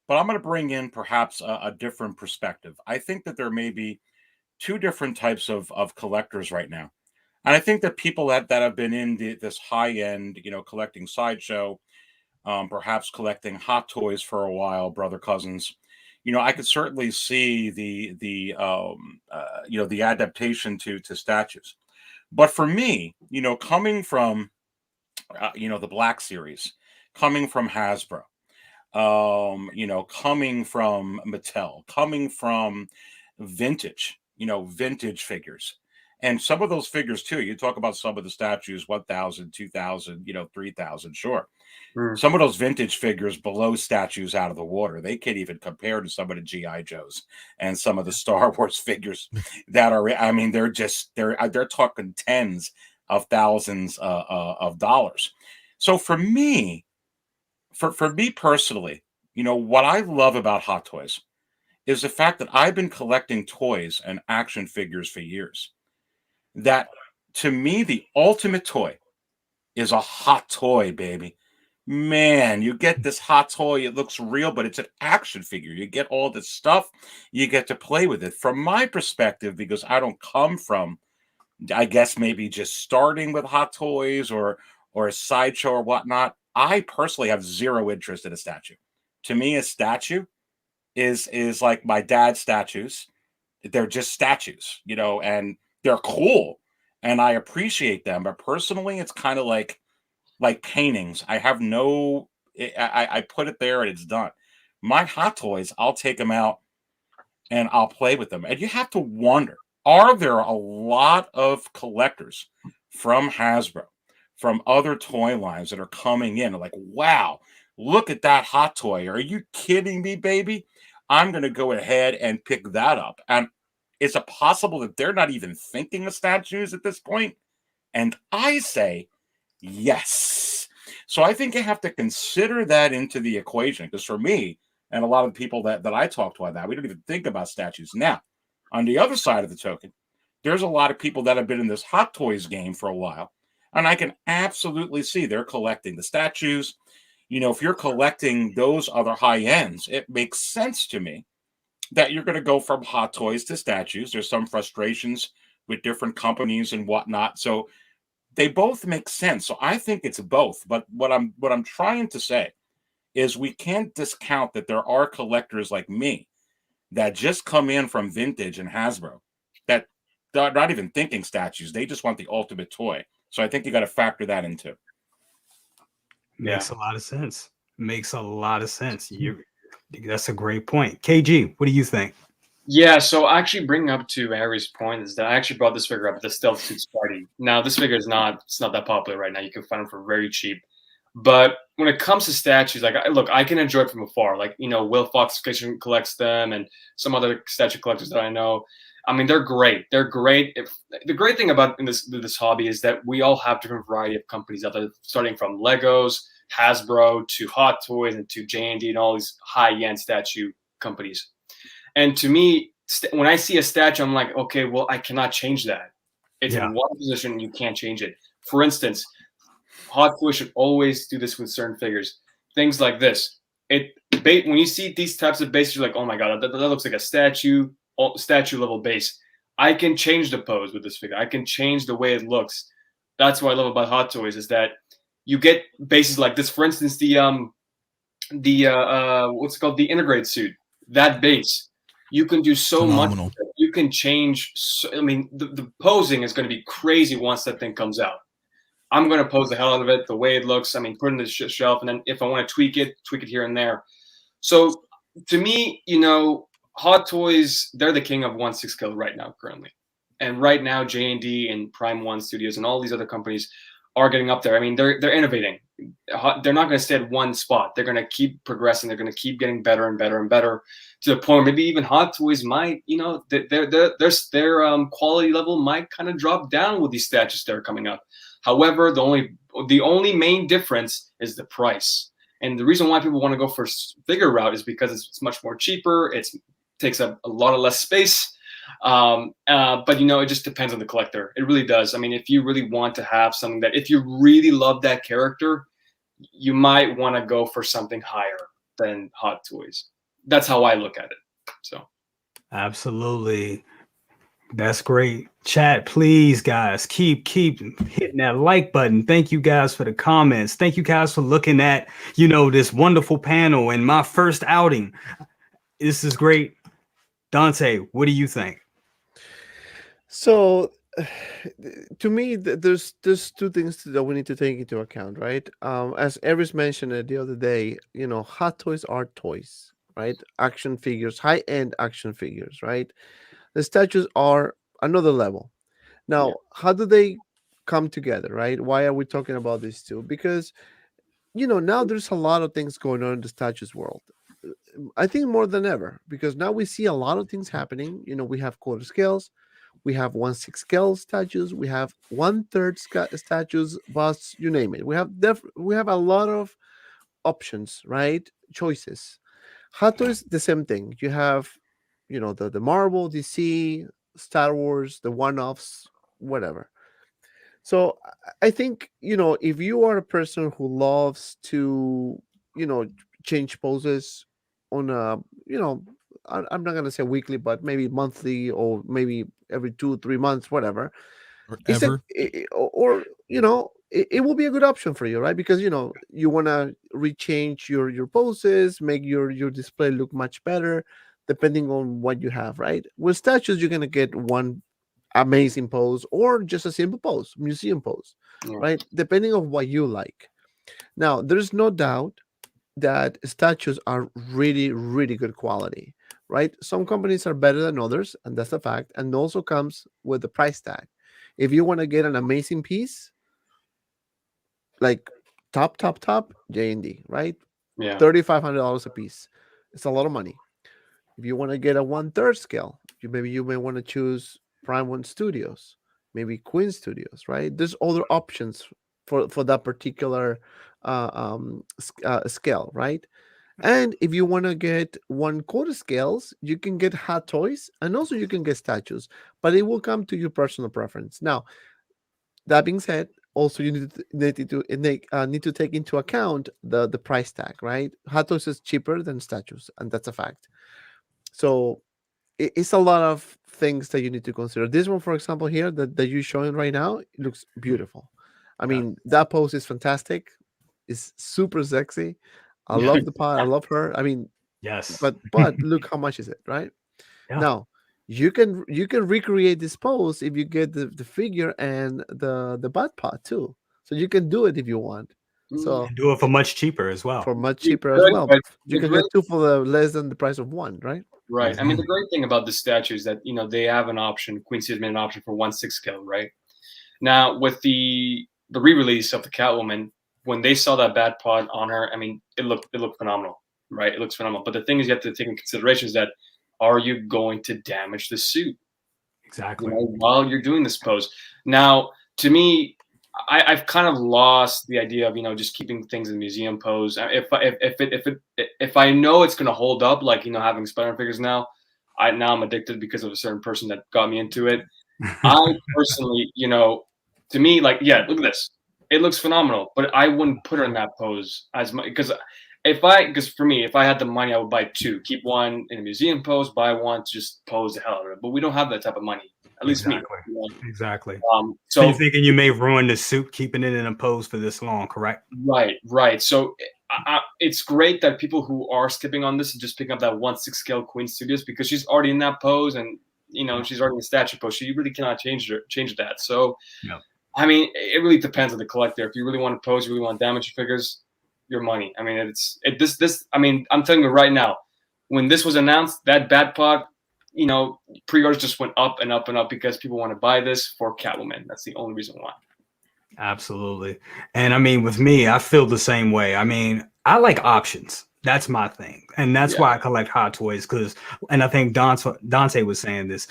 But I'm going to bring in perhaps a different perspective. I think that there may be two different types of collectors right now. And I think that people that have been in this high end, collecting sideshow, perhaps collecting Hot Toys for a while, brother cousins, I could certainly see the adaptation to statues. But for me, coming from the Black Series, coming from Hasbro, coming from Mattel, coming from vintage figures. And some of those figures too, you talk about some of the statues, 1,000, 2,000, 3,000, sure. Some of those vintage figures below statues out of the water, they can't even compare to some of the G.I. Joes and some of the Star Wars figures that are, I mean, they're talking tens of thousands of dollars. So for me personally, what I love about Hot Toys is the fact that I've been collecting toys and action figures for years. That to me, the ultimate toy is a hot toy, baby. Man, you get this hot toy, it looks real, but it's an action figure. You get all this stuff, you get to play with it. From my perspective, because I don't come from, I guess maybe just starting with hot toys or a sideshow or whatnot, I personally have zero interest in a statue. To me, a statue is like my dad's statues. They're just statues, and they're cool and I appreciate them. But personally, it's kind of like paintings. I have I put it there and it's done. My Hot Toys, I'll take them out and I'll play with them. And you have to wonder, are there a lot of collectors from Hasbro, from other toy lines that are coming in like, wow, look at that hot toy. Are you kidding me, baby? I'm going to go ahead and pick that up. And is it possible that they're not even thinking of statues at this point? And I say, yes. So I think you have to consider that into the equation. Because for me, and a lot of people that I talk to on that, we don't even think about statues. Now, on the other side of the token, there's a lot of people that have been in this Hot Toys game for a while. And I can absolutely see they're collecting the statues. If you're collecting those other high ends, it makes sense to me that you're going to go from Hot Toys to statues. There's some frustrations with different companies and whatnot. So they both make sense. So I think it's both. But what I'm trying to say is we can't discount that there are collectors like me that just come in from vintage and Hasbro that they're not even thinking statues. They just want the ultimate toy. So I think you got to factor that in too. Makes a lot of sense. Makes a lot of sense. That's a great point. KG, what do you think? Yeah, so actually bringing up to Harry's point is that I actually brought this figure up, the Stealth Suit Spidey. Now, this figure is not that popular right now. You can find them for very cheap. But when it comes to statues, look, I can enjoy it from afar. Will Fox Kitchen collects them and some other statue collectors that I know. I mean, they're great. They're great. The great thing about this hobby is that we all have different variety of companies out there, starting from Legos, Hasbro, to Hot Toys, and to J&D and all these high-end statue companies. And to me, when I see a statue, I'm like, okay, well, I cannot change that. It's in one position, you can't change it. For instance, Hot Toys should always do this with certain figures. Things like this. When you see these types of bases, you're like, oh my God, that looks like a statue level base. I can change the pose with this figure. I can change the way it looks. That's what I love about Hot Toys is that you get bases like this. For instance, what's it called? The integrated suit. That base. You can do so Phenomenal. much. You can change. The posing is going to be crazy once that thing comes out. I'm going to pose the hell out of it, the way it looks. Put it in the shelf, and then if I want to tweak it here and there. So to me, Hot Toys, they're the king of 1/6 scale right now, currently. And right now, J&D and Prime One Studios and all these other companies are getting up there. They're innovating. they're not going to stay at one spot. They're going to keep progressing. They're going to keep getting better and better and better to the point maybe even Hot Toys might, their quality level might kind of drop down with these statues that are coming up. However, the only main difference is the price. And the reason why people want to go for bigger route is because it's much more cheaper. It takes a lot of less space. But it just depends on the collector. It really does. I mean, if you really want to have something that, if you really love that character, you might want to go for something higher than Hot Toys. That's how I look at it. So, absolutely, that's great. Chat, please, guys, keep hitting that like button. Thank you guys for the comments. Thank you guys for looking at this wonderful panel and my first outing. This is great. Dante, what do you think? So, to me, there's two things that we need to take into account, right? As Eris mentioned it the other day, Hot Toys are toys, right? Action figures, high-end action figures, right? The statues are another level. Now, how do they come together, right? Why are we talking about these two? Because now there's a lot of things going on in the statues world. I think more than ever, because now we see a lot of things happening. We have quarter scales, we have 1/6 scale statues, we have 1/3 statues, busts, you name it. We have a lot of options, right? Choices. Hot Toys, the same thing. You have, the Marvel, DC, Star Wars, the one-offs, whatever. So I think, if you are a person who loves to, change poses on a, I'm not gonna say weekly, but maybe monthly or maybe every 2-3 months, whatever. Or It's ever. it will be a good option for you, right? Because you want to rechange your poses, make your display look much better, depending on what you have, right? With statues, you're gonna get one amazing pose or just a simple pose, museum pose, right? Depending on what you like. Now, there's no doubt that statues are really, really good quality, right? Some companies are better than others, and that's a fact. And also comes with the price tag. If you want to get an amazing piece, like top, J&D, right? yeah. $3,500 a piece. It's a lot of money. If you want to get a 1/3 scale, you may want to choose Prime One Studios, maybe Queen Studios, right? There's other options for that particular scale, right? And if you want to get 1/4 scales, you can get Hot Toys, and also you can get statues, but it will come to your personal preference. Now, that being said, also you need to take into account the price tag, right? Hot Toys is cheaper than statues, and that's a fact. So it's a lot of things that you need to consider. This one, for example, here that you're showing right now, it looks beautiful. I mean, that pose is fantastic. It's super sexy. I love the pot. I love her. I mean, Yes. but look how much is it, right? Yeah. Now you can recreate this pose if you get the figure and the butt pot too. So you can do it if you want. So And do it for much cheaper as well. for much You cheaper as could, well. but You the can great- get two for the less than the price of one, right? Right. I mean, the great thing about the statue is that they have an option. Queen City has made an option for 1/6 scale, right? Now with the re-release of the Catwoman, when they saw that bad pod on her, I mean, it looked phenomenal, right? It looks phenomenal. But the thing is, you have to take into consideration is that are you going to damage the suit? Exactly. While you're doing this pose. Now, to me, I've kind of lost the idea of just keeping things in museum pose. If I know it's going to hold up, like having Spider-Man figures now, I'm addicted because of a certain person that got me into it. I personally, to me, like, yeah, look at this. It looks phenomenal, but I wouldn't put her in that pose as much because for me, if I had the money, I would buy two, keep one in a museum pose, buy one to just pose the hell out of it. But we don't have that type of money, at least me. Exactly. So you're thinking you may ruin the suit keeping it in a pose for this long, correct? Right. So it's great that people who are skipping on this and just picking up that 1/6 scale Queen Studios because she's already in that pose and she's already in the statue pose. So you really cannot change that. So I mean, it really depends on the collector. If you really want to pose, you really want to damage your figures, your money. I mean, I mean, I'm telling you right now, when this was announced, that bad pod, pre-orders just went up and up and up because people want to buy this for Catwoman. That's the only reason why. Absolutely. And I mean, with me, I feel the same way. I mean, I like options. That's my thing. And that's Yeah. why I collect Hot Toys because, and I think Dante was saying this,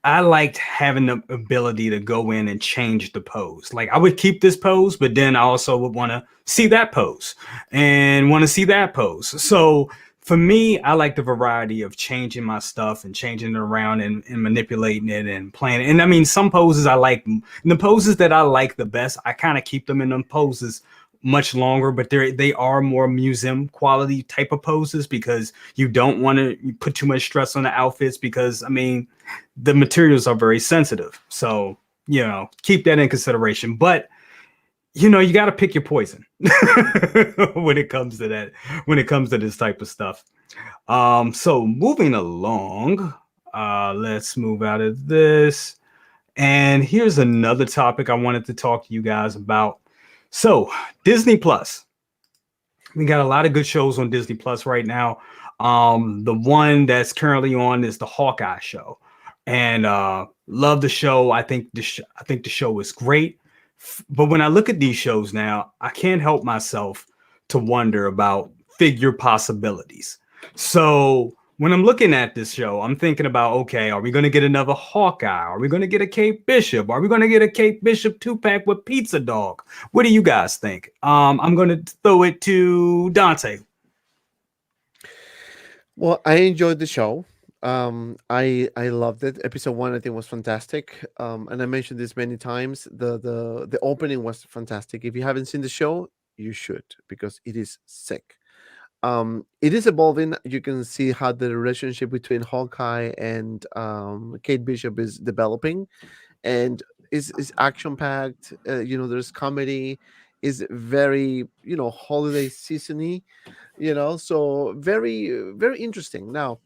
I liked having the ability to go in and change the pose. Like I would keep this pose, but then I also would want to see that pose and want to see that pose. So for me, I like the variety of changing my stuff and changing it around and manipulating it and playing it. And I mean, some poses I like, the poses that I like the best, I kind of keep them in them poses much longer, but they are more museum quality type of poses because you don't want to put too much stress on the outfits because I mean the materials are very sensitive. So, keep that in consideration. But you got to pick your poison when it comes to that, when it comes to this type of stuff. So moving along, let's move out of this. And here's another topic I wanted to talk to you guys about. So Disney Plus, we got a lot of good shows on Disney Plus right now. The one that's currently on is the Hawkeye show, and love the show. I think the show is great. But when I look at these shows now, I can't help myself to wonder about figure possibilities. So when I'm looking at this show, I'm thinking about, okay, are we going to get another Hawkeye? Are we going to get a Kate Bishop? Are we going to get a Kate Bishop 2-pack with Pizza Dog? What do you guys think? I'm going to throw it to Dante. Well, I enjoyed the show. I loved it. Episode 1 I think was fantastic. And I mentioned this many times. The opening was fantastic. If you haven't seen the show, you should because it is sick. It is evolving. You can see how the relationship between Hawkeye and Kate Bishop is developing, and is action packed. There's comedy. Is very holiday seasony. So very very interesting. Now,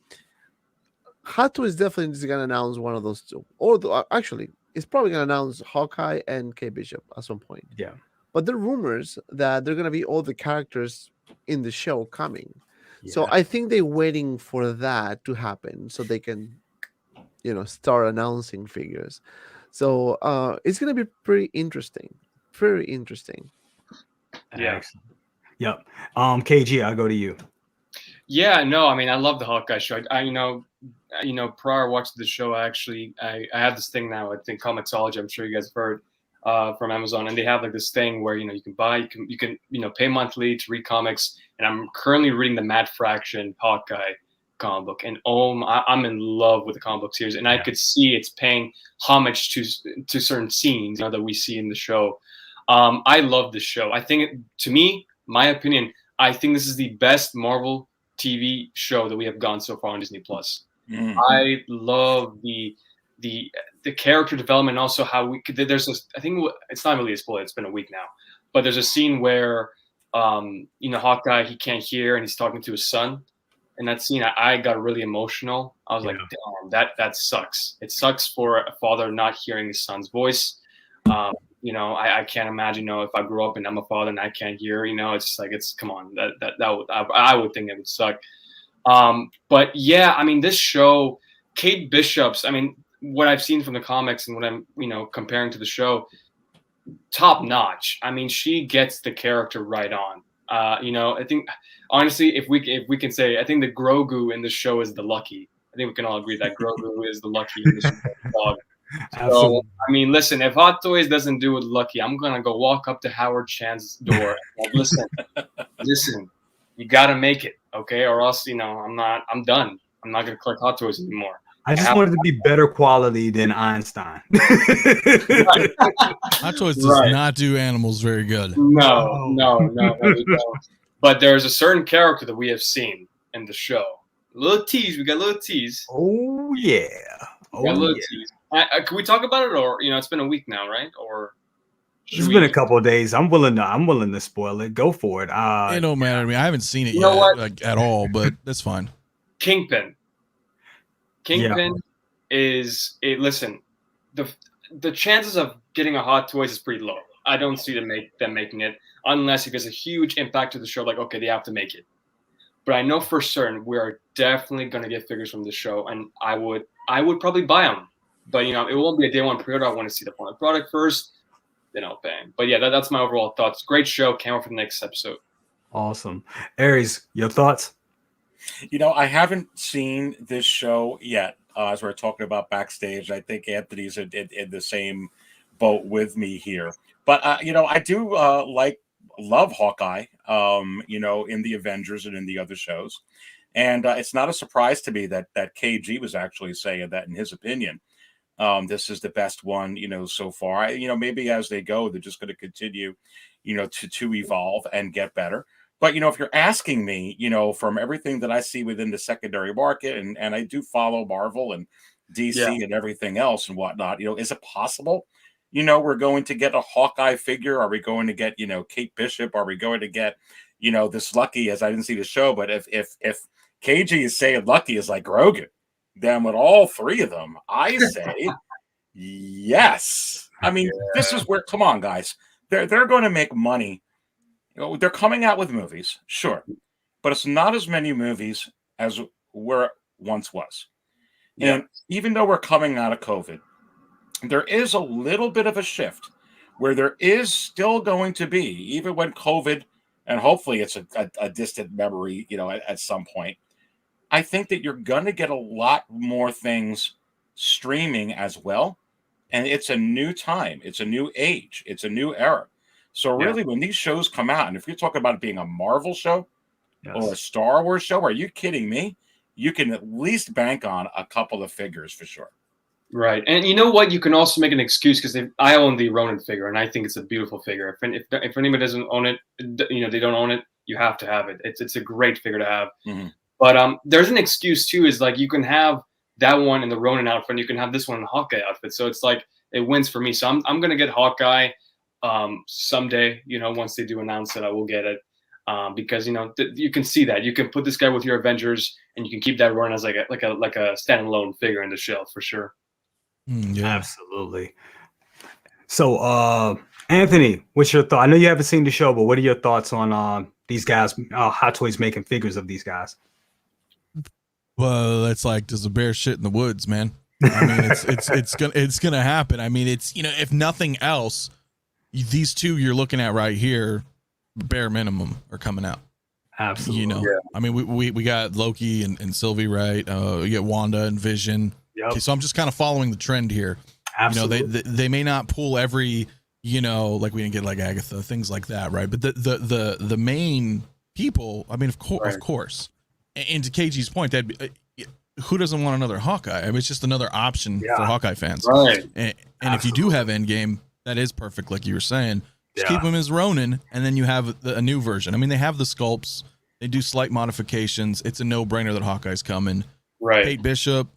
Hato is definitely going to announce one of those two, or actually, it's probably going to announce Hawkeye and Kate Bishop at some point. Yeah. But there are rumors that they're going to be all the characters in the show coming. So Yeah. I think they're waiting for that to happen so they can, start announcing figures. So it's going to be pretty interesting. Very interesting. Yeah. Excellent. Yep. KG, I'll go to you. Yeah, no, I mean, I love the Hawkeye show. Prior watching the show, I have this thing now. I think Comixology. I'm sure you guys have heard from Amazon, and they have like this thing where you can buy, you can pay monthly to read comics. And I'm currently reading the Matt Fraction Hawkeye comic book, and I'm in love with the comic book series, and I could see it's paying homage to certain scenes that we see in the show. I love the show. I think, to me, my opinion, I think this is the best Marvel TV show that we have gone so far on Disney Plus. Mm. I love the character development, also how there's this, I think it's not really a spoiler, it's been a week now, but there's a scene where Hawkeye, he can't hear and he's talking to his son. In that scene, I got really emotional. I was like, damn, that sucks. It sucks for a father not hearing his son's voice. I can't imagine, if I grew up and I'm a father and I can't hear, it's like, come on, I would think it would suck. But yeah, I mean, this show, Kate Bishop's, I mean, what I've seen from the comics and what I'm, comparing to the show, top notch. I mean, she gets the character right on. I think, honestly, if we can say, I think the Grogu in the show is the lucky. I think we can all agree that Grogu is the lucky in this dog. So, I mean, listen, if Hot Toys doesn't do it lucky, I'm going to go walk up to Howard Chan's door. Like, listen, you got to make it, okay? Or else, I'm done. I'm not going to collect Hot Toys anymore. I just wanted to be better quality than Einstein. Hot Toys does not do animals very good. No. But there's a certain character that we have seen in the show. We got little tease. Oh, yeah. Tease. Can we talk about it, or it's been a week now, right? Or it's been a couple of days. I'm willing to spoil it. Go for it. It don't matter to me. I haven't seen it yet, at all, but that's fine. Kingpin is it. Listen, the chances of getting a Hot Toys is pretty low. I don't see them making it unless it has a huge impact to the show. Like, okay, they have to make it. But I know for certain we are definitely going to get figures from the show, and I would probably buy them. But it won't be a day one pre-order. I want to see the final product first. bang. But yeah, that's my overall thoughts. Great show. Can't wait for the next episode. Awesome. Aries, your thoughts? I haven't seen this show yet. As we're talking about backstage, I think Anthony's in the same boat with me here. But I do love Hawkeye. In the Avengers and in the other shows, and it's not a surprise to me that KG was actually saying that in his opinion. This is the best one, so far. Maybe as they go, they're just going to continue, to evolve and get better. But, if you're asking me, from everything that I see within the secondary market, and I do follow Marvel and DC and everything else and whatnot, is it possible, we're going to get a Hawkeye figure? Are we going to get, Kate Bishop? Are we going to get, this Lucky, as I didn't see the show, but if KG is saying Lucky is like Grogan, then with all three of them, I say yes. I mean, this is where, come on, guys. They're going to make money. They're coming out with movies, sure, but it's not as many movies as where it once was. Yeah. And even though we're coming out of COVID, there is a little bit of a shift where there is still going to be, even when COVID, and hopefully it's a distant memory, at some point, I think that you're going to get a lot more things streaming as well. And it's a new time. It's a new age. It's a new era. So really, when these shows come out, and if you're talking about it being a Marvel show or a Star Wars show, are you kidding me? You can at least bank on a couple of figures for sure. Right. And you know what? You can also make an excuse because I own the Ronin figure, and I think it's a beautiful figure. If anybody doesn't own it, they don't own it, you have to have it. It's a great figure to have. Mm-hmm. But there's an excuse, too, is like you can have that one in the Ronin outfit, and you can have this one in the Hawkeye outfit. So it's like it wins for me. So I'm going to get Hawkeye someday, once they do announce it, I will get it. Because you can see that you can put this guy with your Avengers, and you can keep that Ronin as like a standalone figure in the shelf for sure. Absolutely. So, Anthony, what's your thought? I know you haven't seen the show, but what are your thoughts on these guys? Hot Toys making figures of these guys? Well, it's like, does a bear shit in the woods, man? I mean, it's gonna happen. I mean, it's if nothing else, these two you're looking at right here, bare minimum, are coming out. Absolutely. I mean, we got Loki and Sylvie, right? You get Wanda and Vision. Yep. Okay, so I'm just kind of following the trend here. Absolutely. They may not pull every, like we didn't get like Agatha, things like that, right? But the main people, I mean, of course. And to KG's point, that who doesn't want another Hawkeye? I mean, it's just another option for Hawkeye fans. Right. And if you do have Endgame, that is perfect, like you were saying. Just keep him as Ronin, and then you have a new version. I mean, they have the sculpts. They do slight modifications. It's a no-brainer that Hawkeye's coming. Right. Kate Bishop,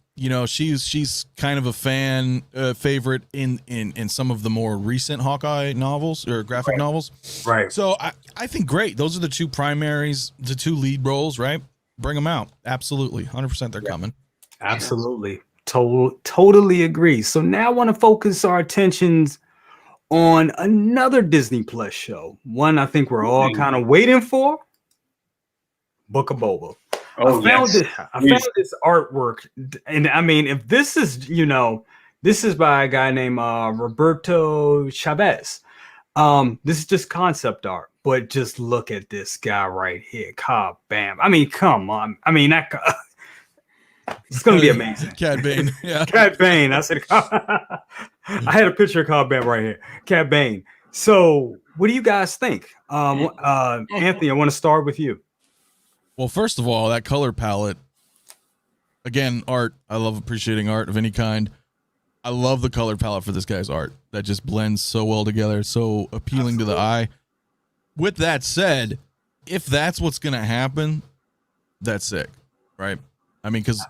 she's kind of a fan favorite in some of the more recent Hawkeye novels or graphic novels. Right. So I think great. Those are the two primaries, the two lead roles, right? Bring them out. Absolutely. 100% they're coming. Absolutely. Totally agree. So now I want to focus our attentions on another Disney Plus show. One I think we're all kind of waiting for. Book of Boba. I found this artwork, and I mean, if this is, this is by a guy named Roberto Chavez. This is just concept art, but just look at this guy right here, Cobb Bam. I mean, come on. I mean, it's going to be amazing. Cad Bane. Yeah. Cad Bane. I said, I had a picture of Cobb Bam right here. Cad Bane. So, what do you guys think? Anthony, I want to start with you. Well, first of all, that color palette, again, art. I love appreciating art of any kind. I love the color palette for this guy's art. That just blends so well together, so appealing to the eye. With that said, if that's what's going to happen, that's sick, right? I mean, because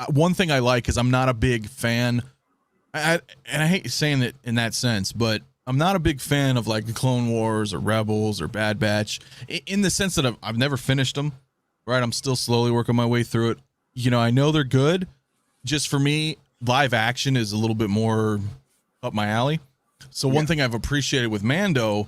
one thing I like is I'm not a big fan, and I hate saying it in that sense, but I'm not a big fan of like the Clone Wars or Rebels or Bad Batch in the sense that I've never finished them, right? I'm still slowly working my way through it. I know they're good. Just for me, live action is a little bit more up my alley. So one thing I've appreciated with Mando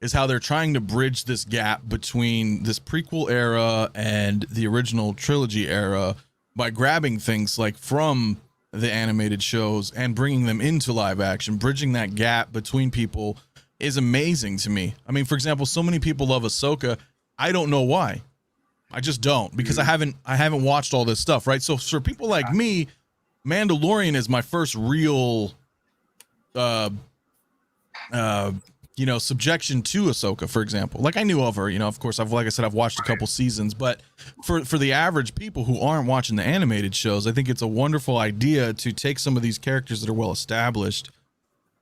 is how they're trying to bridge this gap between this prequel era and the original trilogy era by grabbing things like from the animated shows and bringing them into live action, bridging that gap between people is amazing to me. I mean, for example, so many people love Ahsoka. I don't know why. I just don't, because I haven't watched all this stuff, right? So for people like me, Mandalorian is my first real subjection to Ahsoka, for example. Like, I knew of her, of course, like I said, I've watched a couple seasons, but for the average people who aren't watching the animated shows, I think it's a wonderful idea to take some of these characters that are well established,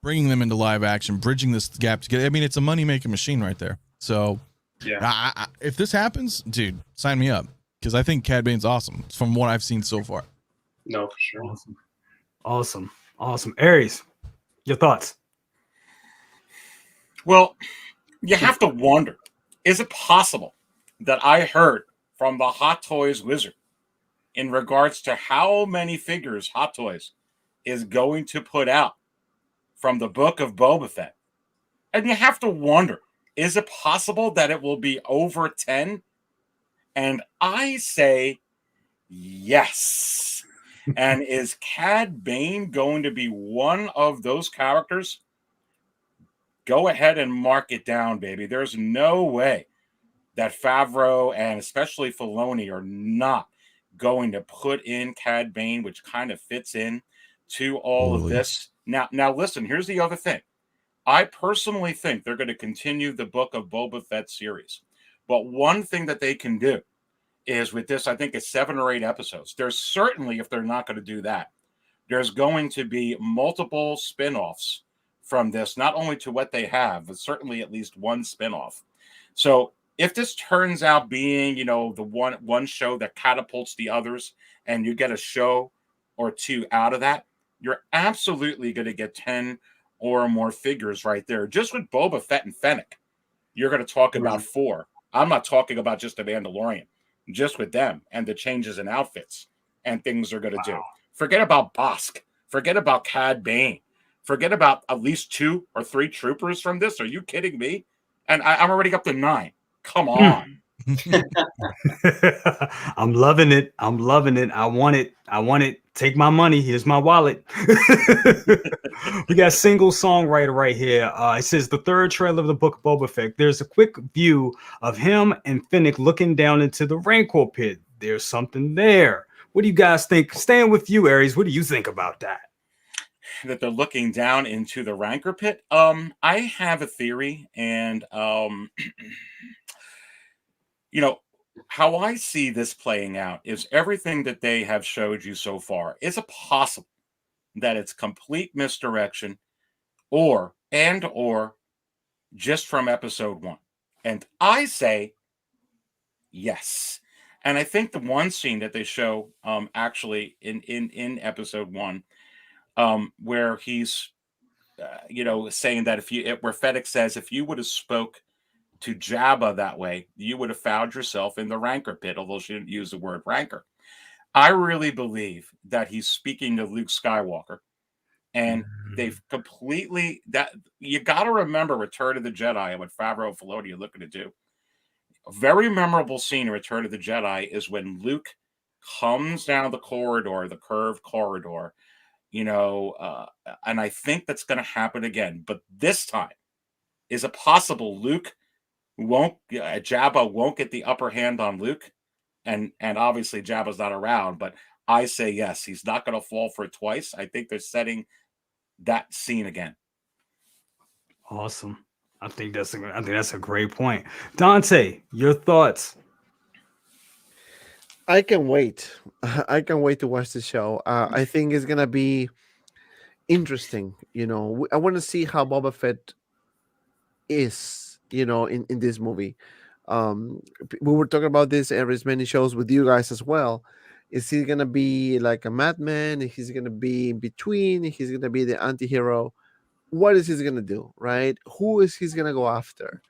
bringing them into live action, bridging this gap together. I mean, it's a money-making machine right there. So, yeah, if this happens, dude, sign me up, because I think Cad Bane's awesome from what I've seen so far. No, for sure. Awesome. Aries, your thoughts? Well, you have to wonder, is it possible that I heard from the Hot Toys wizard in regards to how many figures Hot Toys is going to put out from the book of Boba Fett? And you have to wonder, is it possible that it will be over 10? And I say yes. And is Cad Bane going to be one of those characters? Go ahead and mark it down, baby. There's no way that Favreau and especially Filoni are not going to put in Cad Bane, which kind of fits in to all of this. Now, listen, here's the other thing. I personally think they're going to continue the Book of Boba Fett series. But one thing that they can do is with this, I think it's 7 or 8 episodes. There's certainly, if they're not going to do that, there's going to be multiple spinoffs from this, not only to what they have, but certainly at least one spinoff. So if this turns out being, the one show that catapults the others, and you get a show or 2 out of that, you're absolutely going to get 10 or more figures right there. Just with Boba Fett and Fennec, you're going to talk about 4. I'm not talking about just the Mandalorian, just with them and the changes in outfits and things they're going to do. Forget about Bosk. Forget about Cad Bane. Forget about at least 2 or 3 troopers from this. Are you kidding me? And I'm already up to 9. Come on. I'm loving it. I want it. Take my money. Here's my wallet. We got single songwriter right here. It says the 3rd trailer of the Book of Boba Fett. There's a quick view of him and Fennec looking down into the Rancor pit. There's something there. What do you guys think? Staying with you, Aries. What do you think about that? That they're looking down into the Rancor pit. I have a theory, and how I see this playing out is everything that they have showed you so far. Is it possible that it's complete misdirection or just from episode 1? And I say yes. And I think the one scene that they show actually in episode 1, where he's saying that where Fennec says, if you would have spoke to Jabba that way, you would have found yourself in the Rancor pit, although she didn't use the word Rancor. I really believe that he's speaking to Luke Skywalker, and they've completely, that you got to remember Return of the Jedi and what Favreau and Filoni are looking to do. A very memorable scene in Return of the Jedi is when Luke comes down the corridor, the curved corridor, and I think that's going to happen again. But this time, is it possible Jabba won't get the upper hand on Luke? And obviously Jabba's not around, but I say yes. He's not going to fall for it twice. I think they're setting that scene again. Awesome. I think that's a great point. Dante, your thoughts? I can wait. I can wait to watch the show. I think it's gonna be interesting. I want to see how Boba Fett is. In this movie, we were talking about this in as many shows with you guys as well. Is he gonna be like a madman? He's gonna be in between. He's gonna be the anti-hero. What is he gonna do? Right? Who is he gonna go after?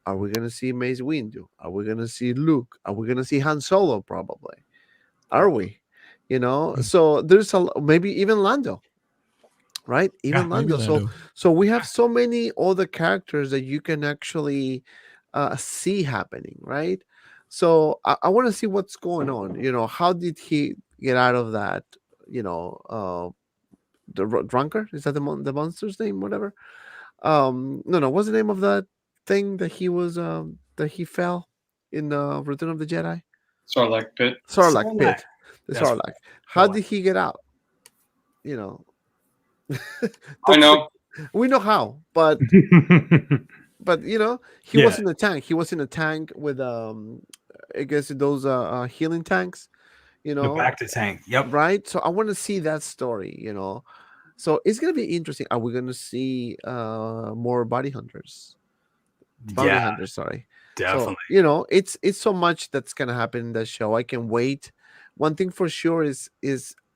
Are we gonna see Mace Windu? Are we gonna see Luke? Are we gonna see Han Solo? Probably. Are we? So there's maybe even Lando. Right? Even Lando. So we have so many other characters that you can actually see happening, right? So I want to see what's going on. How did he get out of that? the drunker. Is that the monster's name? Whatever. No, what's the name of that thing that he was that he fell in Return of the Jedi? Sarlacc pit. Sarlacc pit. The That's Sarlacc. How Sarlacc. did he get out? You know. I know. We know how, but he Yeah. was in a tank. He was in a tank with I guess those healing tanks. The back to tank. Yep. Right. So I want to see that story. So it's gonna be interesting. Are we gonna see more bounty hunters? Bounty Yeah, hunters, sorry. definitely. So, it's so much that's gonna happen in that show. I can wait. One thing for sure is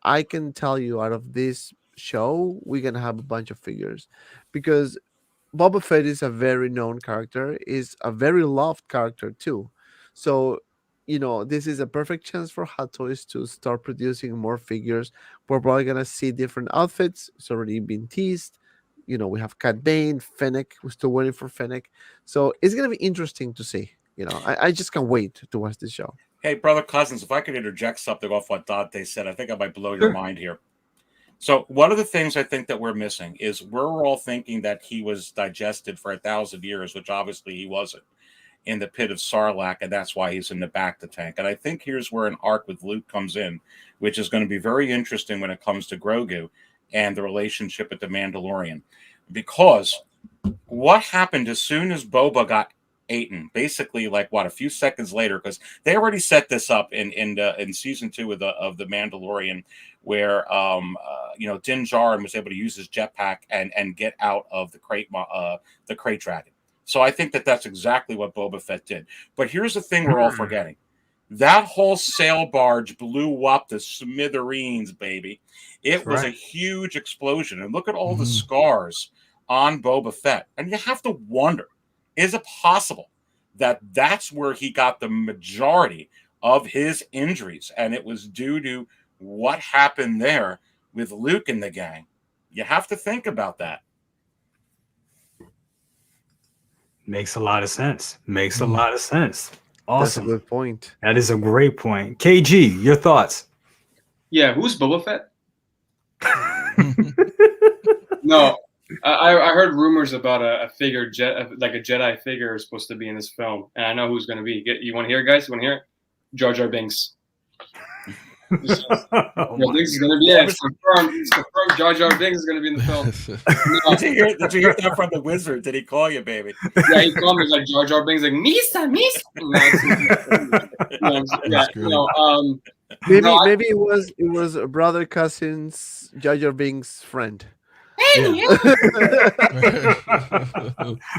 I can tell you out of this show, we're gonna have a bunch of figures because Boba Fett is a very known character, is a very loved character too. So, this is a perfect chance for Hot Toys to start producing more figures. We're probably gonna see different outfits. It's already been teased. We have Cat Bane, Fennec. We're still waiting for Fennec. So it's gonna be interesting to see. I just can't wait to watch this show. Hey, brother Cousins, if I could interject something off what Dante said, I think I might blow your mind here. So one of the things I think that we're missing is we're all thinking that he was digested for 1,000 years, which obviously he wasn't, in the pit of Sarlacc, and that's why he's in the back to tank. And I think here's where an arc with Luke comes in, which is going to be very interesting when it comes to Grogu and the relationship with the Mandalorian. Because what happened as soon as Boba got eaten, basically a few seconds later, because they already set this up in season 2 of the Mandalorian, where Din Djarin was able to use his jetpack and get out of the crate dragon. So I think that's exactly what Boba Fett did. But here's the thing we're all forgetting. That whole sail barge blew up to smithereens, baby. It was a huge explosion. And look at all the scars on Boba Fett. And you have to wonder, is it possible that that's where he got the majority of his injuries? And it was due to what happened there with Luke and the gang. You have to think about that. Makes a lot of sense. Makes a lot of sense. That's Awesome. a good point. That is a great point. KG, your thoughts? Yeah, who's Boba Fett? No, I heard rumors about a figure, like a Jedi figure, is supposed to be in this film, and I know who's going to be. You want to hear it, guys? You want to hear it? Jar Jar Binks. Binks is going to be it. It's confirmed. It's confirmed. Jar Jar Binks is going to be in the film. Did you hear that from the wizard? Did he call you, baby? Yeah, he called me like Jar Jar Binks, like Misa. Maybe it was brother cousins Jar Jar Binks' friend.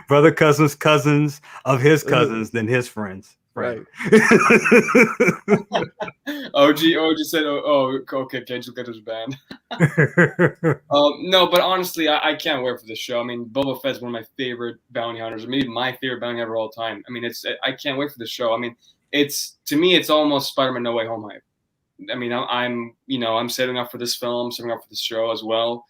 Brother cousins of his cousins than his friends. Right. OG said, "Oh, okay, can't you get his band?" No, but honestly, I can't wait for the show. I mean, Boba Fett's one of my favorite bounty hunters, or maybe my favorite bounty hunter of all time. I mean, I can't wait for the show. I mean, to me, it's almost Spider-Man No Way Home hype. I mean, I'm setting up for this film, setting up for this show as well.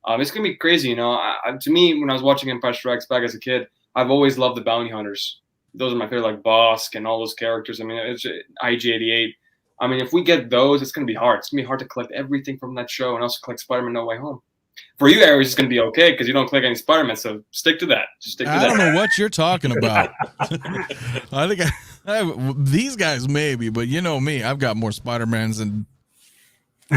It's gonna be crazy, to me, when I was watching Empire Strikes Back as a kid, I've always loved the bounty hunters. Those are my favorite, like Bosk and all those characters. I mean, it's IG-88. I mean, if we get those, it's gonna be hard. It's gonna be hard to collect everything from that show and also collect Spider-Man No Way Home. For you, Aries, it's gonna be okay because you don't collect any Spider-Man, so stick to that. Just stick to that. I don't know what you're talking about. I think these guys maybe, but you know me, I've got more Spider-Mans than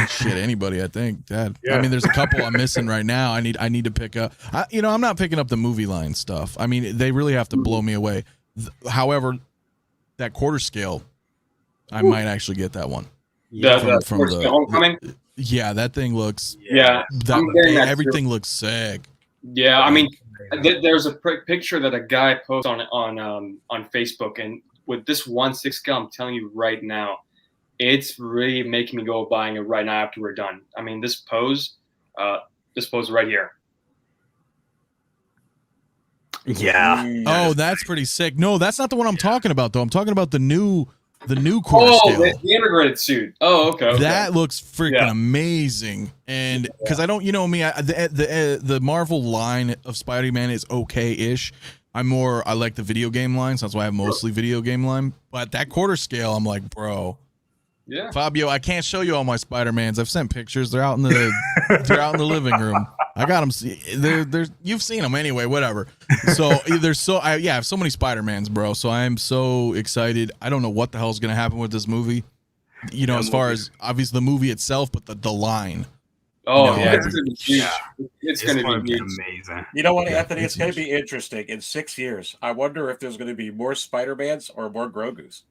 shit anybody. I think, Dad. Yeah. I mean, there's a couple I'm missing right now. I need to pick up. I'm not picking up the movie line stuff. I mean, they really have to blow me away. However, that quarter scale, I might actually get that one. From the Homecoming. Yeah, that thing looks. Yeah, everything looks sick. Yeah, I mean, there's a picture that a guy posted on Facebook, and with this 1/6 scale, I'm telling you right now, it's really making me go buying it right now after we're done. I mean, this pose right here. Yeah. Oh, that's pretty sick. No, that's not the one I'm talking about, though. I'm talking about the new quarter scale. The integrated suit. Oh, okay. That looks freaking amazing. And because I don't, me, the Marvel line of Spider-Man is okay-ish. I like the video game line, so that's why I have mostly video game line. But that quarter scale, I'm like, bro, Yeah. Fabio, I can't show you all my Spider-Mans. I've sent pictures. They're out in the living room. I got them. They're you've seen them anyway. Whatever. So I have so many Spider-Mans, bro. So I am so excited. I don't know what the hell's gonna happen with this movie. You know, as far as obviously the movie itself, but the line. Oh, No, yeah, I- it's gonna be huge. It's gonna gonna be huge. amazing. You know what, Yeah, Anthony? It's it's going to huge. be interesting. In 6 years, I wonder if there's going to be more Spider-Mans or more Grogus.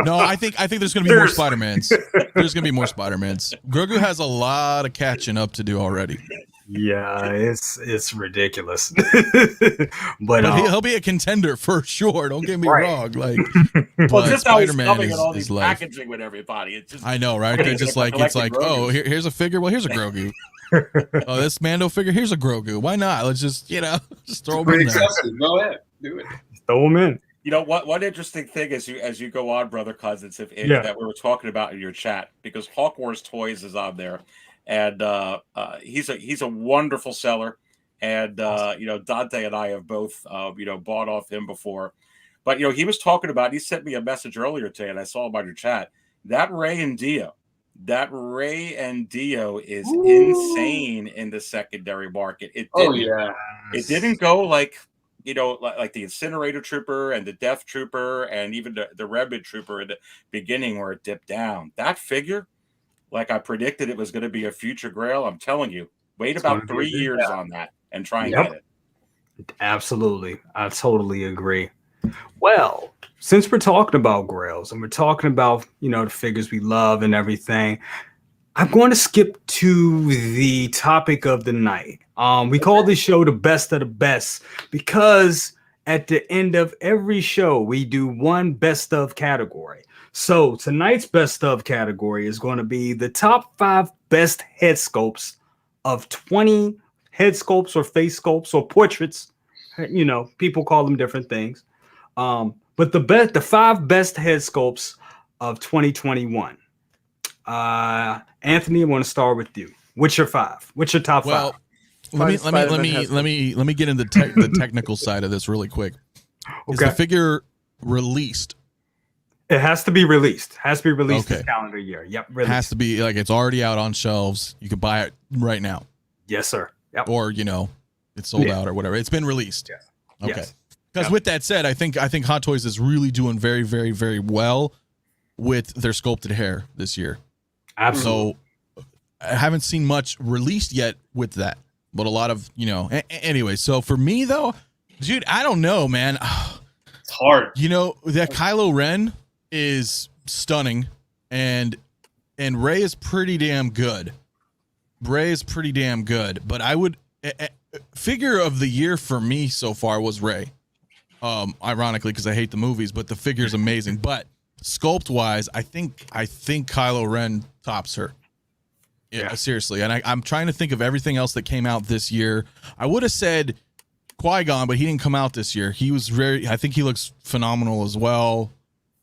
No, I think there's gonna be more Seriously. Spider-Mans. There's gonna be more Spider-Mans. Grogu has a lot of catching up to do already. Yeah, it's ridiculous. But but he'll be a contender for sure. Don't get me Right. wrong. Like, Well, but just how he's Spider-Man coming in all is these life. packaging with everybody. It's just, I know, right? They're just like it's like, oh, here's a figure. Well, here's a Grogu. Oh, this Mando figure. Here's a Grogu. Why not? Let's just just throw them in there. Exactly. Go ahead. Do it. throw them in. you know what? One interesting thing as you go on, brother cousins, Yeah. that we were talking about in your chat, because Hawk Wars Toys is on there, and he's a wonderful seller, and Dante and I have both bought off him before, but he was talking about. He sent me a message earlier today, and I saw him on your chat. That Ray and Dio is insane in the secondary market. It didn't go like the Incinerator Trooper and the Death Trooper and even the Rebid Trooper in the beginning where it dipped down. That figure, like I predicted, it was going to be a future Grail. I'm telling you, wait about 3 years on that and try and get it. Absolutely. I totally agree. Well, since we're talking about Grails and we're talking about, the figures we love and everything, I'm going to skip to the topic of the night. We call this show the best of the best because at the end of every show, we do one best of category. So tonight's best of category is going to be the top 5 best head sculpts of 20 head sculpts or face sculpts or portraits. People call them different things. But the 5 best head sculpts of 2021. Anthony, I want to start with you. What's your 5? What's your top 5? Let me get into the technical side of this really quick. Is the figure released? It has to be released. Has to be released this Okay. calendar year. Yep. It Released. has to be like it's already out on shelves. You can buy it right now, Yes, sir. Yep. or it's sold out or whatever. It's been released. Yes. Okay. Yes. Because Yep. with that said, I think Hot Toys is really doing very, very, very well with their sculpted hair this year. Absolutely. So I haven't seen much released yet with that, but a lot of anyway. So for me though, dude, I don't know, man. It's hard. That Kylo Ren is stunning, and Rey is pretty damn good. But I would figure of the year for me so far was Rey. Ironically, because I hate the movies, but the figure is amazing. But sculpt wise, I think Kylo Ren tops her. Yeah, seriously. And I'm trying to think of everything else that came out this year. I would have said Qui-Gon, but he didn't come out this year. I think he looks phenomenal as well.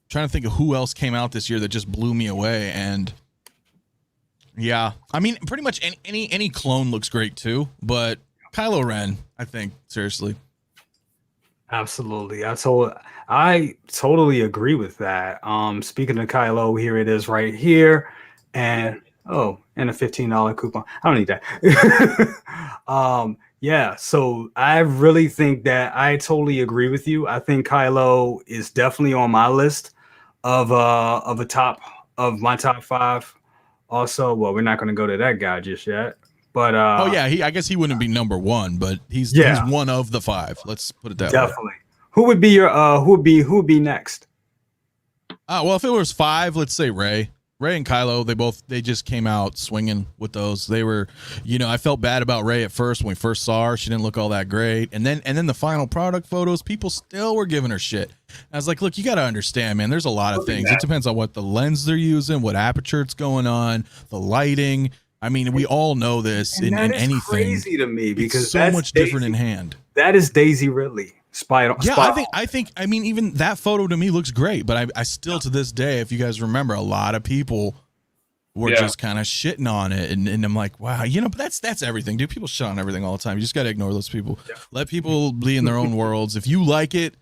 Trying to think of who else came out this year that just blew me away. And yeah, I mean, pretty much any clone looks great too, but Kylo Ren, I think, seriously. Absolutely. I totally agree with that. Speaking of Kylo, here it is right here. And a $15 coupon. I don't need that. Yeah, so I really think that I totally agree with you. I think Kylo is definitely on my list of my top 5. Also, well, we're not going to go to that guy just yet. But I guess he wouldn't be number 1, but he's one of the 5. Let's put it that way. Definitely. Who would be your who would be next? Well, if it was 5, let's say Rey and Kylo, they just came out swinging with those. They were, I felt bad about Rey at first when we first saw her. She didn't look all that great. And then the final product photos, people still were giving her shit. I was like, look, you got to understand, man, there's a lot of things. It depends on what the lens they're using, what aperture it's going on, the lighting. I mean, we all know this in anything. Crazy to me because it's so much different in hand. That is Daisy Ridley. I think even that photo to me looks great, but I still to this day, if you guys remember, a lot of people were just kind of shitting on it, and I'm like, wow, but that's everything, dude. People shit on everything all the time. You just got to ignore those people. Let people be in their own worlds. If you like it,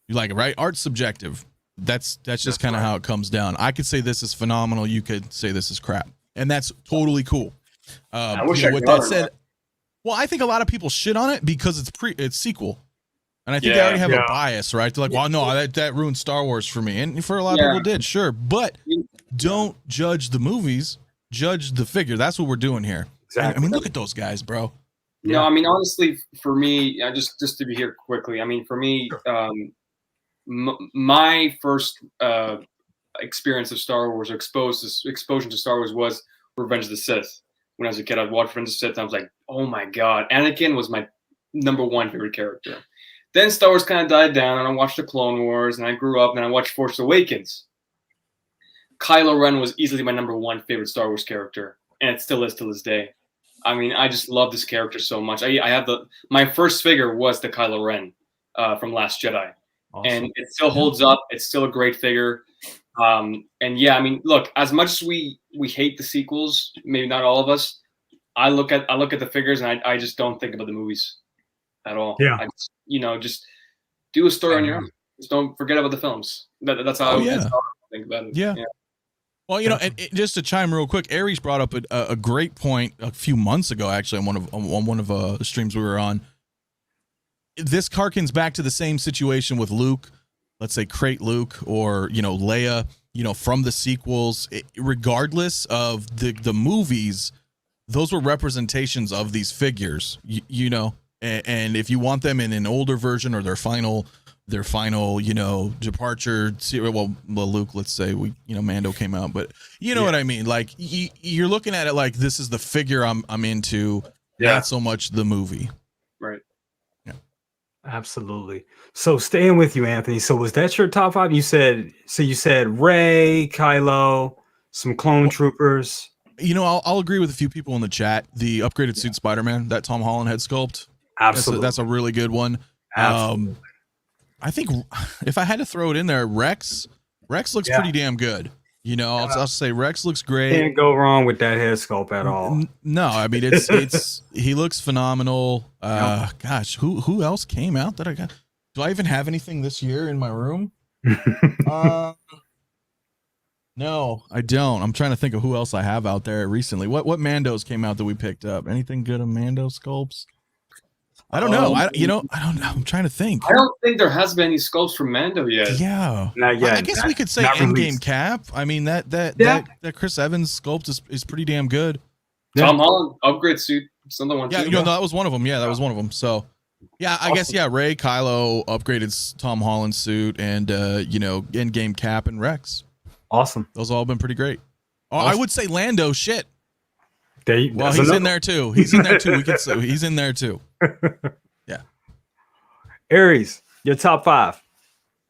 you like it, right? Art's subjective. That's just kind of how it comes down. I could say this is phenomenal. You could say this is crap, and that's totally cool. I wish you know, I with got that it, said, right? well, I think a lot of people shit on it because it's sequel, and I think they already have a bias, right? They're like, well, no, that ruined Star Wars for me, and for a lot of people did, sure, but don't judge the movies, judge the figure. That's what we're doing here. Exactly. I mean, look at those guys, bro. No, I mean, honestly, for me, just to be here quickly, I mean, for me, my first experience of Star Wars, or exposure to Star Wars, was Revenge of the Sith. When I was a kid, I'd watch Revenge of the Sith, and I was like, oh my god, Anakin was my #1 favorite character. Then Star Wars kind of died down, and I watched the Clone Wars, and I grew up, and I watched Force Awakens. Kylo Ren was easily my #1 favorite Star Wars character, and it still is to this day. I mean, I just love this character so much. I have my first figure was the Kylo Ren from Last Jedi, and it still holds up. It's still a great figure. And yeah, I mean, look, as much as we hate the sequels, maybe not all of us, I look at the figures, and I just don't think about the movies at all. Yeah. I just, just do a story on your own. Just don't forget about the films. That's how that's how I think about it. Yeah. Well, and just to chime real quick, Aries brought up a great point a few months ago, actually, on one of the streams we were on. This harkens back to the same situation with Luke, let's say Crate Luke, or Leia, from the sequels. Regardless of the movies, those were representations of these figures, and if you want them in an older version or their final departure. Well, Luke, let's say Mando came out, but you know what I mean? Like you're looking at it like this is the figure I'm into, not so much the movie. Right. Yeah. Absolutely. So staying with you, Anthony. So was that your top 5? You said Rey, Kylo, some clone troopers. I'll agree with a few people in the chat. The upgraded suit Spider-Man, that Tom Holland head sculpt. Absolutely. That's a really good one. Absolutely. I think if I had to throw it in there, Rex looks pretty damn good. I'll say Rex looks great. Can't go wrong with that head sculpt at all. No, I mean it's he looks phenomenal. Gosh, who else came out that I got? Do I even have anything this year in my room? No, I don't. I'm trying to think of who else I have out there recently. What Mandos came out that we picked up? Anything good of Mando sculpts? I don't know. I don't know. I'm trying to think. I don't think there has been any sculpts from Mando yet. Yeah, not yet. I guess we could say Endgame Cap. I mean that Chris Evans sculpt is pretty damn good. Tom Holland upgrade suit, something one. Yeah, that was one of them. Yeah, that was one of them. So, yeah, I guess Rey, Kylo, upgraded Tom Holland suit, and Endgame Cap and Rex. Awesome. Those all been pretty great. Awesome. I would say Lando. Shit. Well, he's in there too. He's in there too. We could say he's in there too. Yeah. Aries, your top 5.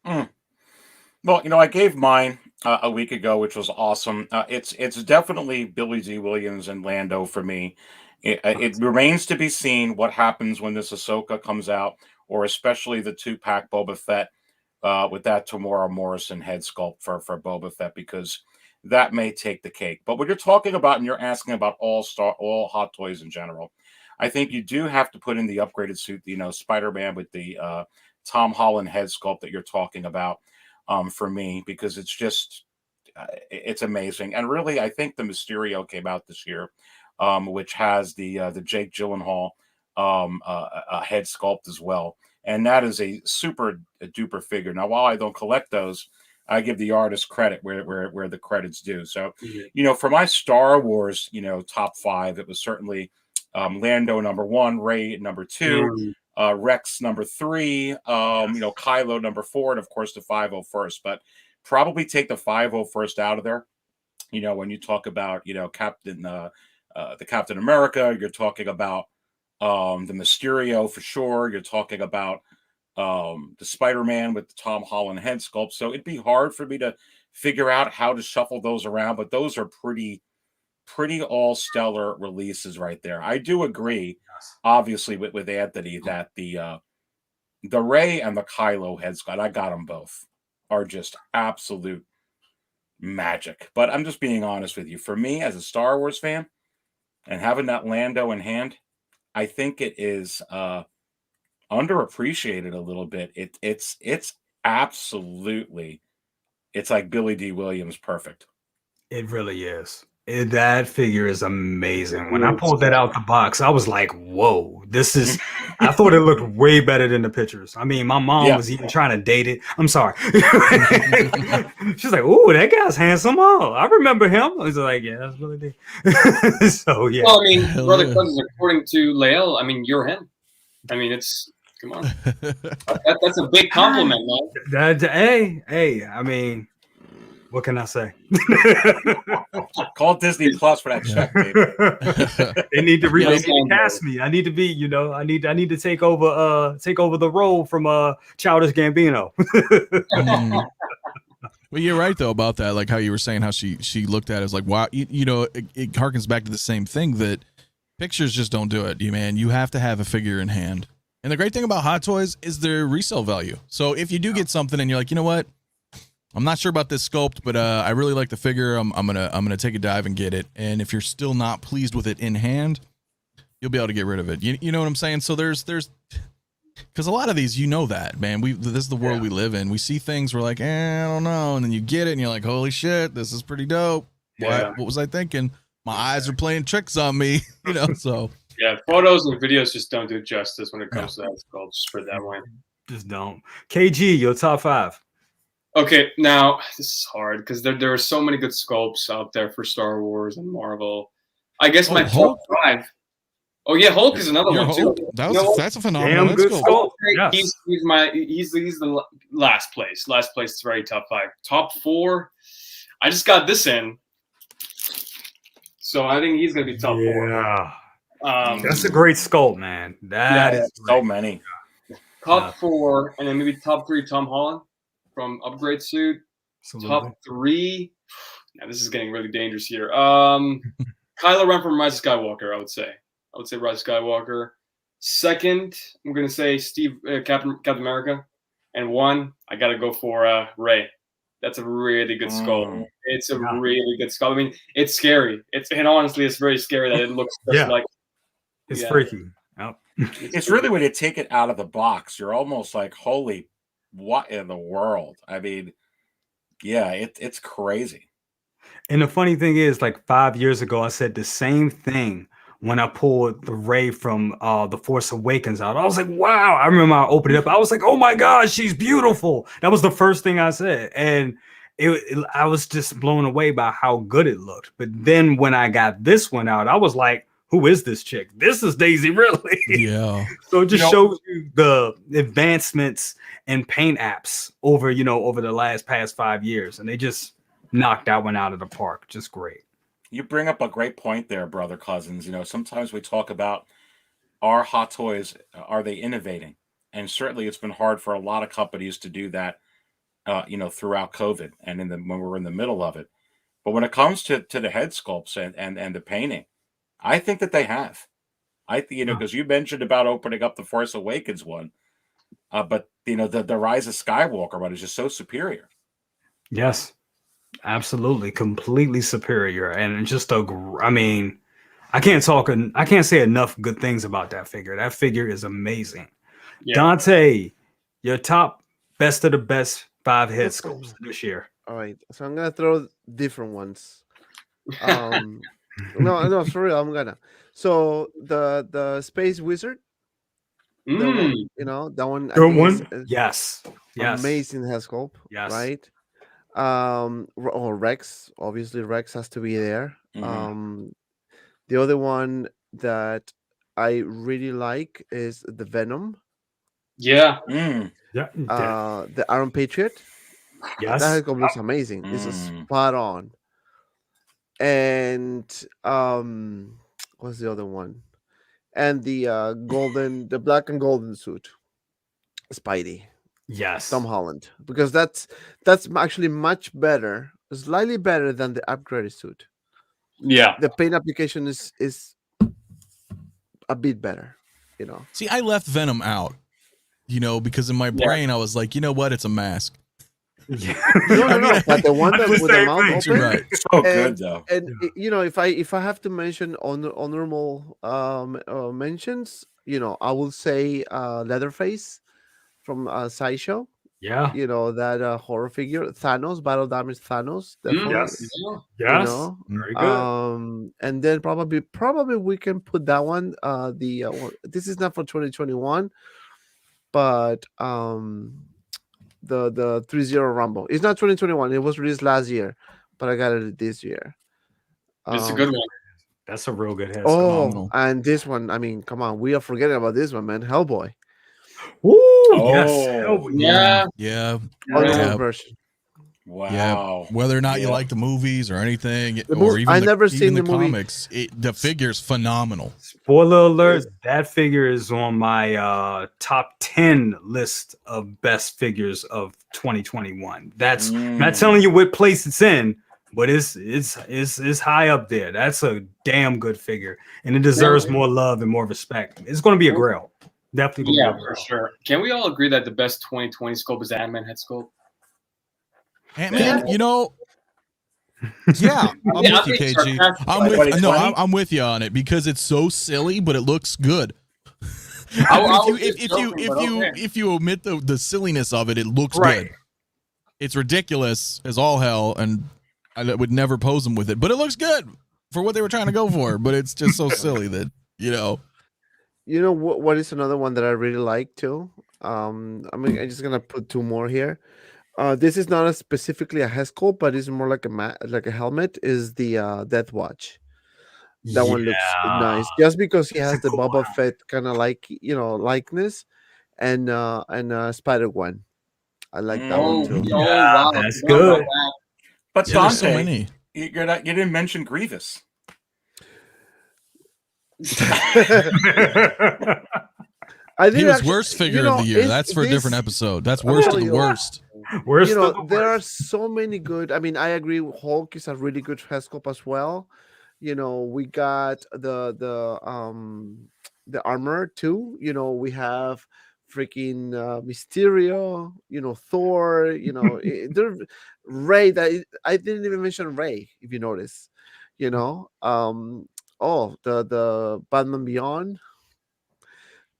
Well, I gave mine a week ago, which was awesome. It's definitely Billy D. Williams and Lando for me. It remains to be seen what happens when this Ahsoka comes out, or especially the 2-pack Boba Fett with that Tamora Morrison head sculpt for Boba Fett, because that may take the cake. But what you're talking about, and you're asking about all Hot Toys in general, I think you do have to put in the upgraded suit, Spider-Man with the Tom Holland head sculpt that you're talking about for me, because it's just, it's amazing. And really, I think the Mysterio came out this year, which has the Jake Gyllenhaal head sculpt as well. And that is a super duper figure. Now, while I don't collect those, I give the artist credit where the credit's due. So, for my Star Wars, top 5, it was certainly Lando #1, Rey #2, Rex #3, Kylo #4, and of course the 501st. But probably take the 501st out of there. When you talk about the Captain America, you're talking about the Mysterio for sure. You're talking about the Spider-Man with the Tom Holland head sculpt. So it'd be hard for me to figure out how to shuffle those around, but those are pretty all stellar releases right there. I do agree, obviously, with Anthony that the Rey and the Kylo head sculpt, I got them both, are just absolute magic. But I'm just being honest with you. For me, as a Star Wars fan, and having that Lando in hand, I think it is underappreciated a little bit. It's absolutely it's like Billy D. Williams perfect. It really is. That figure is amazing. When I pulled that out the box, I was like, whoa, this is. I thought it looked way better than the pictures. I mean, my mom was even trying to date it. I'm sorry. She's like, ooh, that guy's handsome. Oh, I remember him. I was like, yeah, that's really deep. So, yeah. Well, I mean, Brother Cousins, according to Lael, I mean, you're him. I mean, come on. That's a big compliment, man. Hey, I mean, what can I say? Call Disney Plus for that check, baby. They need to cast me. I need to be, I need to take over the role from Childish Gambino. Well, you're right though about that, like how you were saying how she looked at it as like, wow, it harkens back to the same thing that pictures just don't do it. You have to have a figure in hand. And the great thing about Hot Toys is their resale value. So if you do get something and you're like, you know what, I'm not sure about this sculpt, but I really like the figure. I'm gonna take a dive and get it. And if you're still not pleased with it in hand, you'll be able to get rid of it. You know what I'm saying? So there's because a lot of these, that, man. This is the world we live in. We see things, we're like, I don't know, and then you get it, and you're like, holy shit, this is pretty dope. Yeah. What was I thinking? My eyes are playing tricks on me. So yeah, photos and videos just don't do justice when it comes to that sculpt. Just put it that way. Just don't. KG, your top 5. Okay, now this is hard because there are so many good sculpts out there for Star Wars and Marvel. I guess my top 5. Oh yeah, Hulk is another one too. That's a phenomenal good sculpt. Yes. He's the last place. Last place is very top 5. Top 4. I just got this in, so I think he's gonna be top 4. Yeah, that's a great sculpt, man. That is so many. Top 4, and then maybe top 3. Tom Holland from Upgrade Suit. Absolutely. Top 3. Now this is getting really dangerous here. Kylo Ren from Rise of Skywalker. I would say Rise of Skywalker. Second, I'm gonna say Captain America, and 1, I gotta go for Rey. That's a really good sculpt. It's a really good sculpt. I mean, it's scary. And honestly, it's very scary that it looks just like. It's freaky. Yep. It's really when you take it out of the box, you're almost like, holy, what in the world? I mean, yeah, it's crazy. And the funny thing is, like 5 years ago, I said the same thing when I pulled the Rey from The Force Awakens out. I was like, wow. I remember I opened it up. I was like, oh my God, she's beautiful. That was the first thing I said. And I was just blown away by how good it looked. But then when I got this one out, I was like, who is this chick? This is Daisy Ridley. Yeah. So it just shows you the advancements in paint apps over the past 5 years. And they just knocked that one out of the park. Just great. You bring up a great point there, Brother Cousins. Sometimes we talk about, are Hot Toys, are they innovating? And certainly it's been hard for a lot of companies to do that, throughout COVID and when we're in the middle of it. But when it comes to the head sculpts and the painting, I think that they have. I think, because you mentioned about opening up the Force Awakens one, but the Rise of Skywalker one is just so superior. Yes, absolutely, completely superior, and just I can't say enough good things about that figure. That figure is amazing. Yeah. Dante, your top best of the best 5 head sculpts this year. All right, so I'm gonna throw different ones. No, for real, I'm gonna. So the Space Wizard, that one. Yes. Amazing head sculpt. Yes. Right. Rex. Obviously, Rex has to be there. Mm-hmm. The other one that I really like is the Venom. Yeah. Yeah. The Iron Patriot. Yes. That head sculpt looks amazing. It's a spot on. And what's the other one? And the black and golden suit, Spidey. Yes, Tom Holland, because that's actually much better, slightly better than the upgraded suit. Yeah, the paint application is a bit better. See, I left Venom out, because in my brain I was like, you know what, it's a mask. Yeah. No, but the one that with the mouth open, right. So good though. And if I have to mention honorable mentions, I will say Leatherface from Sideshow. Yeah. You know, that horror figure, Thanos, Battle Damage Thanos, definitely. Yes. You Yes. know, Very good. and then probably we can put that one. This is not for 2021, but the 3-0 Rumble. It's not 2021. It was released last year, but I got it this year. It's a good one. That's a real good head. Oh, Phenomenal. and this one, I mean, come on, we are forgetting about this one, man. Hellboy, Woo! Yes. Oh, Oh, Yeah. Yeah. Ultimate Yeah. version. Wow. Yeah. Whether or not you Yeah. like the movies or anything, The or mov- even I the, never even seen the the movie. comics, the figure's phenomenal. Spoiler alert, that figure is on my top 10 list of best figures of 2021. That's I'm not telling you what place it's in, but it's high up there. That's a damn good figure, and it deserves more love and more respect. It's going to be a grail. Definitely gonna Yeah, be a for grail. sure. Can we all agree that the best 2020 sculpt is the Ant-Man head sculpt? Ant-Man, you know, yeah, I'm Yeah, with you, being KG. sarcastic. I'm with 2020? I'm with you on it because it's so silly, but it looks good. I was if just joking, but okay. you omit the silliness of it, it looks Right. good. It's ridiculous as all hell, and I would never pose them with it, but it looks good for what they were trying to go for. But it's just so silly that You know what is another one that I really like too? I mean, I'm just gonna put two more here. This is not specifically a head sculpt, but it's more like like a helmet. Is the Death Watch? That one looks nice, just because he has the cool Boba Fett kind of like likeness, and Spider Gwen. I like that one Oh, too. wow. That's I forgot about good. that. But yeah, there's so Dante, many. you didn't mention Grievous. I He think was actually, worst figure of the year. That's for a different episode. That's worst of the worst. Worst You know, of the there are worst. so many good. I mean, I agree. Hulk is a really good head sculpt as well. You know, we got the armor too. You know, we have freaking Mysterio. You know, Thor. You know, there Ray. I didn't even mention Ray. If you notice, you know, the Batman Beyond.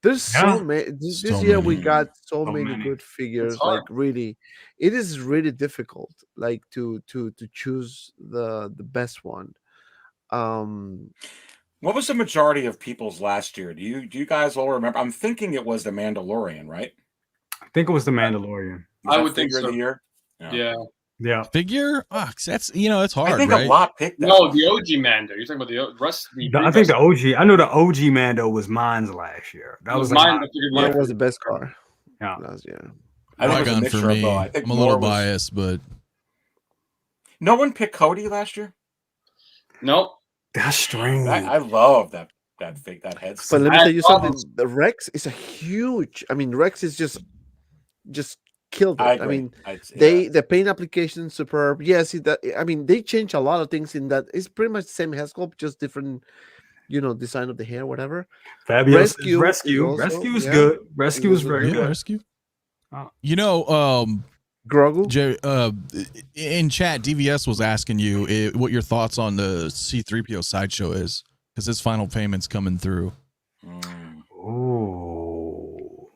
There's so Yeah. many. This So year we many. got so So many many. good figures. hard. Like really, it is really difficult. Like to choose the best one. Um, What was the majority of people's last year? Do you guys all remember? I'm thinking it was the Mandalorian, right? I think it was the Mandalorian. Was I that would think figure so. of the year. Yeah. Yeah. Figure? That's it's hard, I think right? a lot picked that. No, one. the OG Mando. You're talking about the rest. I think the OG. I know the OG Mando was mine's last year. That was like mine. The figure of the mine year. was the best car Yeah. last year. I think it was a Qui-Gon mixture for of me. both. I think I'm a little more was- biased, but No one picked Cody last year. Nope. That's strange. I love that head But let sculpt. me I tell had you something. problems. The Rex is a huge. I mean, Rex is just killed it. I I agree. mean, Yeah. the paint application is superb. Yes, I mean, they change a lot of things in that. It's pretty much the same head sculpt, just different, design of the hair, whatever. Fabulous. Rescue Rescue. is also- Rescue is yeah. good. Rescue is also very yeah, good. rescue. Oh. Grogu. In chat, DVS was asking you what your thoughts on the C-3PO sideshow is, because his final payment's coming through. Mm. Ooh.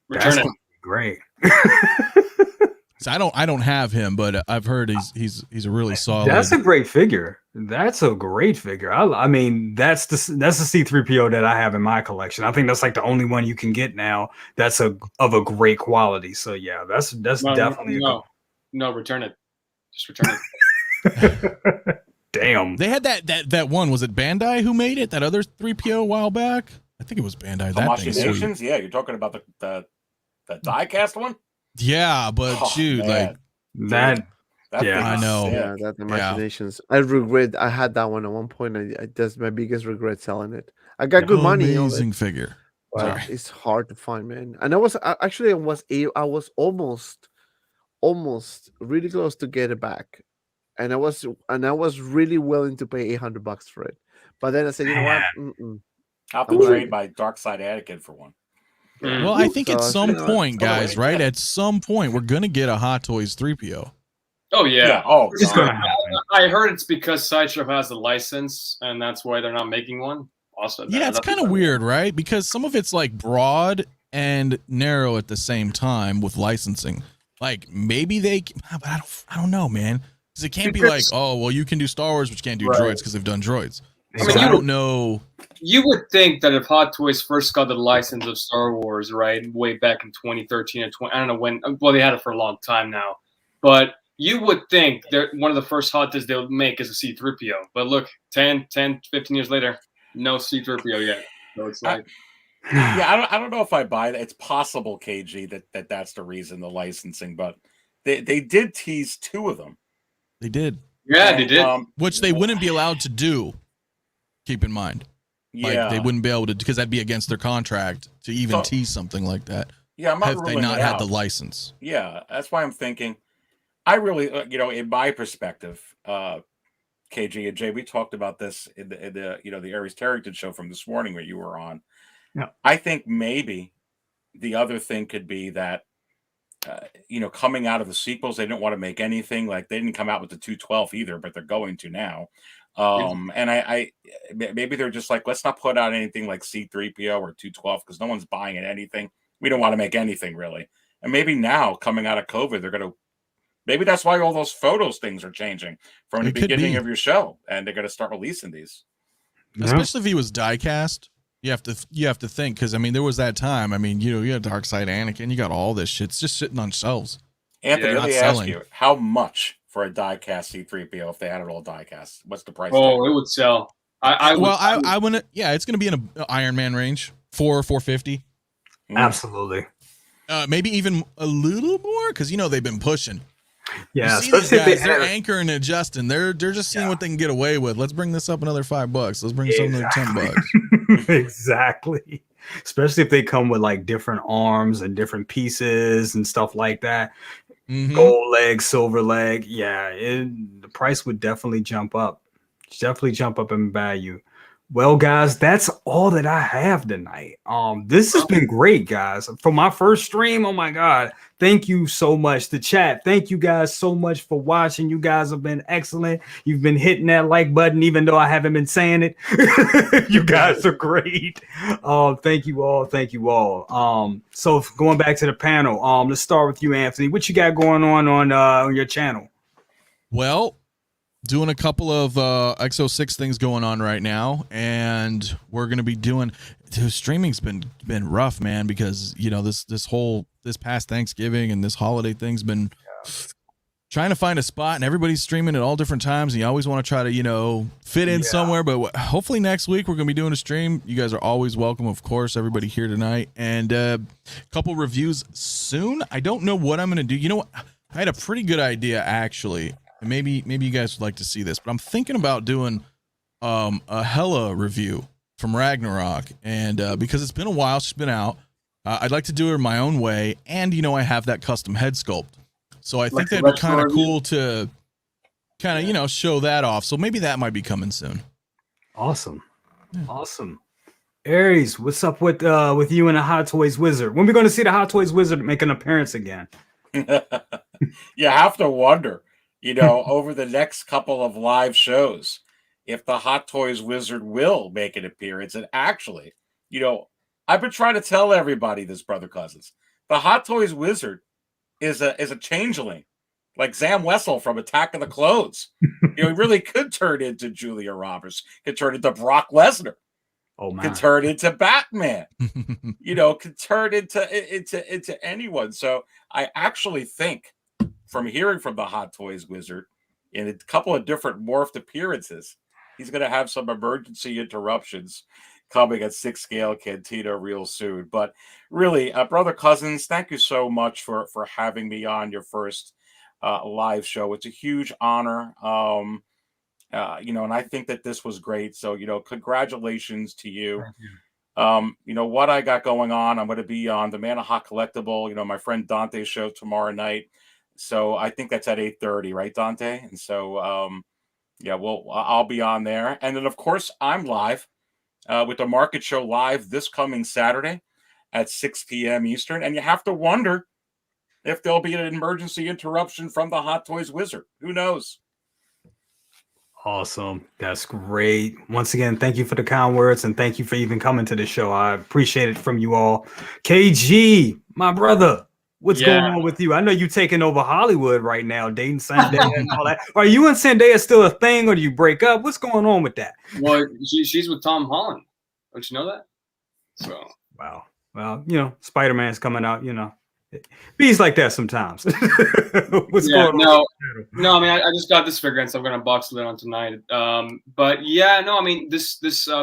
Return That's it. gonna be great. So I don't have him, but I've heard he's a really solid. That's a great figure. That's a great figure. I mean, that's the C-3PO that I have in my collection. I think that's like the only one you can get now that's of a great quality. So yeah, that's definitely No, return it. Just return it. damn. They had that one. Was it Bandai who made it? That other 3PO a while back? I think it was Bandai. That Tamashii thing's sweet. Nations? Yeah, you're talking about the die-cast one? Yeah, but Oh, dude, man. That That yeah, thing I is know. sick. Yeah, that imaginations. I regret. I had that one at one point. That's my biggest regret selling it. I got good money. Amazing figure. But Sorry. it's hard to find, man. And I was almost really close to get it back, and I was really willing to pay $800 for it. But then I said, you know what? Mm-mm. I'll have I'm to like- trade my Dark Side Anakin for one. Well, I think at So, some you know, point, oh, guys, wait, right? yeah. At some point, we're gonna get a Hot Toys 3PO. Oh yeah. Oh, it's God. gonna happen. I heard it's because Sideshow has the license, and that's why they're not making one. Also, Yeah, it's kind of weird, right? Because some of it's like broad and narrow at the same time with licensing. Like maybe but I don't know, man. Because it can't be like, Because- oh, well, you can do Star Wars, but you can't do Right. droids because they've done droids. I mean, So I you- don't know. You would think that if Hot Toys first got the license of Star Wars, right, way back in 2013 or 20, I don't know when. Well, they had it for a long time now, but you would think that one of the first Hot Toys they'll make is a C-3PO. But look, 10, 15 years later, no C-3PO yet. So it's like, Yeah, I don't know if I buy that. It's possible, KG, that's the reason, the licensing, but they did tease 2 of them. They did, yeah, And, they did. which they wouldn't be allowed to do. Keep in mind, Yeah, like they wouldn't be able to, because that'd be against their contract to even tease something like that. yeah, I'm not Have they ruling not it had out. the license? Yeah, that's why I'm thinking. I really, in my perspective, KG and Jay, we talked about this in the the Aries Tarrington show from this morning where you were on. Yeah. I think maybe the other thing could be that coming out of the sequels, they didn't want to make anything, like they didn't come out with the 212 either, but they're going to now. And I maybe they're just like, let's not put out anything like C-3PO or 212 because no one's buying it anything. We don't want to make anything really. And maybe now coming out of COVID, they're going to. Maybe that's why all those photos things are changing from the It could beginning be. of your show, and they're going to start releasing these. Yeah. Especially if he was die cast. You have to think, because I mean there was that time. I mean, you had Dark Side Anakin, you got all this shit. It's just sitting on shelves. Anthony, Yeah, let me not ask selling. you, how much for a die-cast C-3PO if they had it all die-cast? What's the price? Oh, it would sell. I wouldn't. Yeah, it's gonna be in a Iron Man range, 450. Absolutely. Maybe even a little more, because they've been pushing. Yeah, You see these especially if guys, they they're had- anchoring and adjusting. They're just seeing what they can get away with. Let's bring this up another $5. Let's bring this up another $10. Exactly. Especially if they come with like different arms and different pieces and stuff like that. Mhm. Gold leg, silver leg. Yeah, the price would definitely jump up. Definitely jump up in value. Well, guys, that's all that I have tonight. This has been great, guys. For my first stream, oh my god, thank you so much. The chat, thank you guys so much for watching. You guys have been excellent. You've been hitting that like button, even though I haven't been saying it. You guys are great. Thank you all. Thank you all. So going back to the panel, let's start with you, Anthony. What you got going on your channel? Well, doing a couple of XO6 things going on right now, and we're gonna be doing. Streaming's been rough, man, because this past Thanksgiving and this holiday thing's been trying to find a spot, and everybody's streaming at all different times, and you always want to try to fit in somewhere. But hopefully next week we're gonna be doing a stream. You guys are always welcome, of course, everybody here tonight, and a couple reviews soon. I don't know what I'm gonna do. You know what? I had a pretty good idea actually. And maybe you guys would like to see this, but I'm thinking about doing a Hela review from Ragnarok, and because it's been a while, she's been out, I'd like to do it my own way, and I have that custom head sculpt, so I think Like that'd be the kind of retro cool to kind of show that off. So maybe that might be coming soon. Awesome. Awesome. Aries, what's up with you and the Hot Toys Wizard? When are we going to see the Hot Toys Wizard make an appearance again? You have to wonder, over the next couple of live shows, if the Hot Toys Wizard will make an appearance. And actually, I've been trying to tell everybody this, brother cousins. The Hot Toys Wizard is a changeling, like Sam Wessel from Attack of the Clones. He really could turn into Julia Roberts, could turn into Brock Lesnar, Oh man. could turn into Batman. Could turn into anyone. So I actually think, from hearing from the Hot Toys Wizard in a couple of different morphed appearances, he's going to have some emergency interruptions coming at 6 scale Cantina real soon. But really, brother cousins, thank you so much for having me on your first live show. It's a huge honor. And I think that this was great. So, congratulations to you. What I got going on, I'm going to be on the Man of Hot Collectible, my friend Dante's show tomorrow night. So I think that's at 8:30, right, Dante? And so, I'll be on there. And then, of course, I'm live with the Market Show live this coming Saturday at 6 p.m. Eastern. And you have to wonder if there'll be an emergency interruption from the Hot Toys Wizard. Who knows? Awesome. That's great. Once again, thank you for the kind words, and thank you for even coming to the show. I appreciate it from you all. KG, my brother, What's Yeah. going on with you? I know you taking over Hollywood right now, dating Zendaya and all that. Are you and Zendaya still a thing, or do you break up? What's going on with that? Well, she's with Tom Holland. Don't you know that? So Wow. Well, you know, Spider-Man's coming out, you know. Bees like that sometimes. What's going on? No, I mean, I just got this figure, and so I'm gonna box it on tonight. But yeah, no, I mean, this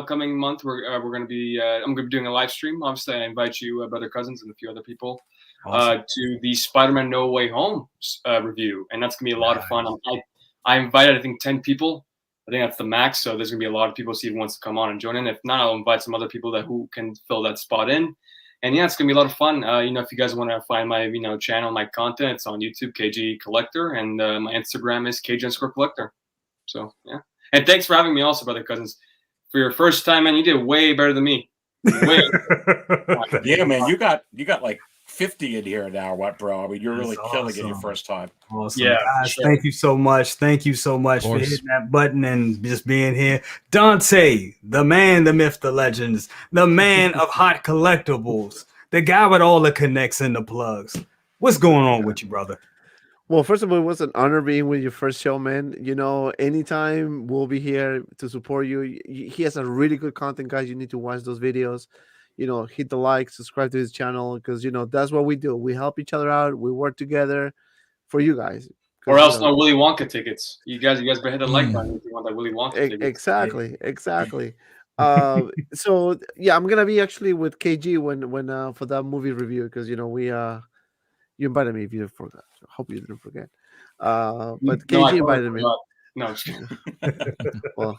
coming month we're gonna be I'm gonna be doing a live stream. Obviously, I invite you, brother cousins, and a few other people, Awesome. to the Spider-Man No Way Home review, and that's gonna be a lot of fun. I invited, I think, 10 people. I think that's the max. So there's gonna be a lot of people. See who wants to come on and join in. If not, I'll invite some other people who can fill that spot in. And yeah, it's gonna be a lot of fun. You know, if you guys want to find my channel, my content, it's on YouTube, KG Collector, and my Instagram is KG_Collector. So yeah, and thanks for having me, also, brother cousins, for your first time, man. You did way better than me. Way. Yeah, man, you got like 50 in here now, what, bro? I mean, you're really killing it your first time. Awesome. Yeah, Guys, sure. thank you so much. Thank you so much for hitting that button and just being here. Dante, the man, the myth, the legends, the man of hot collectibles, the guy with all the connects and the plugs. What's going on with you, brother? Well, first of all, it was an honor being with your first show, man. You know, anytime we'll be here to support you. He has a really good content, guys. You need to watch those videos. You know, hit the like, subscribe to his channel, because, you know, that's what we do. We help each other out. We work together for you guys. Or else no Willy Wonka tickets. You guys better hit the like button if you want that Willy Wonka ticket. Exactly. So yeah, I'm gonna be actually with KG when for that movie review, because, you know, we you invited me if you forgot. So I hope you didn't forget. But KG invited me. No, I'm just kidding. Well,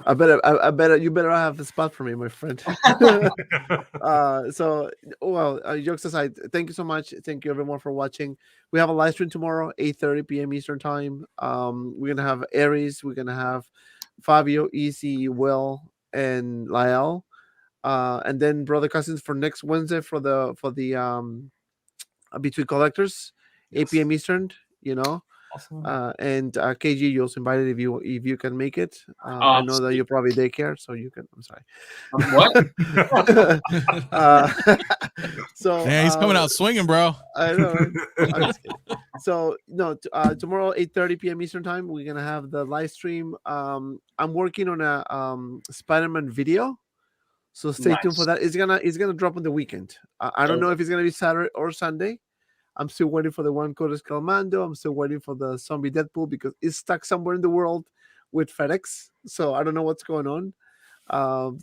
I better you better have a spot for me, my friend. So, well, jokes aside, thank you so much. Thank you everyone for watching. We have a live stream tomorrow, 8:30 p.m. Eastern time. We're gonna have Aries, we're gonna have Fabio, Easy, Will, and Lael. And then brother cousins for next Wednesday for the Between Collectors, 8 p.m. Eastern, you know. Awesome. And KG, you also invited if you can make it. I know that you're probably daycare, so you can. I'm sorry. What? So yeah, he's coming out swinging, bro. I know. Right? I'm just kidding. So no, tomorrow 8:30 p.m. Eastern time, we're gonna have the live stream. I'm working on a Spider-Man video, so stay tuned for that. It's gonna drop on the weekend. I don't know if it's gonna be Saturday or Sunday. I'm still waiting for the one coded Scalmando. I'm still waiting for the zombie Deadpool because it's stuck somewhere in the world with FedEx. So I don't know what's going on.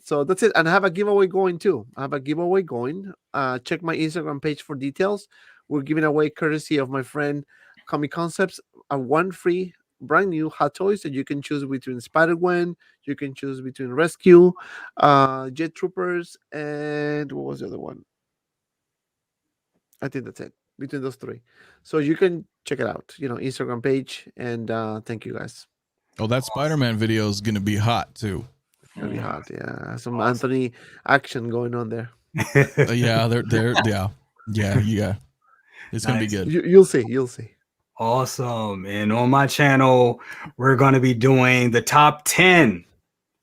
So that's it. And I have a giveaway going too. Check my Instagram page for details. We're giving away, courtesy of my friend Comic Concepts, a one free brand new hot toys that you can choose between Spider-Gwen, you can choose between Rescue, Jet Troopers, and what was the other one? I think that's it. Between those three, so you can check it out, you know, Instagram page. And thank you guys. Oh, that Spider-Man video is gonna be hot too. It's gonna be hot. Yeah, some Anthony action going on there. Yeah, they're yeah. It's gonna be good. You'll see. Awesome. And on my channel, we're going to be doing the top 10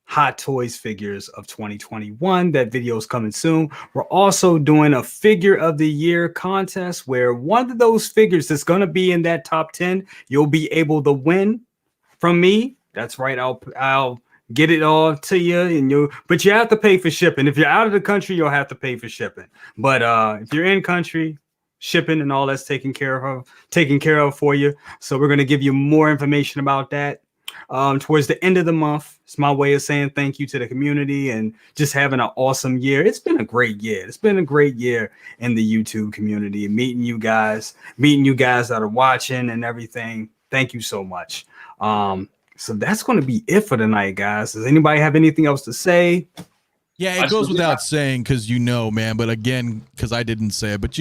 Hot Toys figures of 2021. That video is coming soon. We're also doing a figure of the year contest where one of those figures that's going to be in that top 10, you'll be able to win from me. That's right. I'll get it all to you, but you have to pay for shipping. If you're out of the country, you'll have to pay for shipping. But if you're in country, shipping and all that's taken care of for you. So we're going to give you more information about that towards the end of the month. It's my way of saying thank you to the community and just having an awesome year. It's been a great year. It's been a great year in the YouTube community, meeting you guys that are watching and everything. Thank you so much. So that's going to be it for tonight, guys. Does anybody have anything else to say? Yeah, it goes without saying, because man, but again, because I didn't say it, but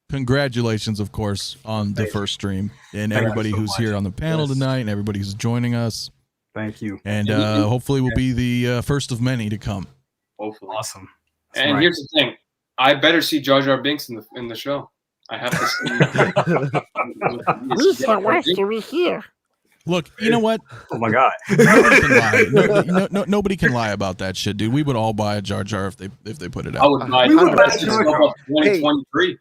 congratulations, of course, on the first stream, and everybody who's here on the panel tonight, and everybody who's joining us. Thank you. And hopefully we'll be the first of many to come. Hopefully. Awesome. And here's the thing. I better see Jar Jar Binks in the show. I have to see. Lisa wants to be here. Look, you know what? Oh my God. Nobody can lie. Nobody can lie about that shit, dude. We would all buy a Jar Jar if they put it out. I would buy 2023.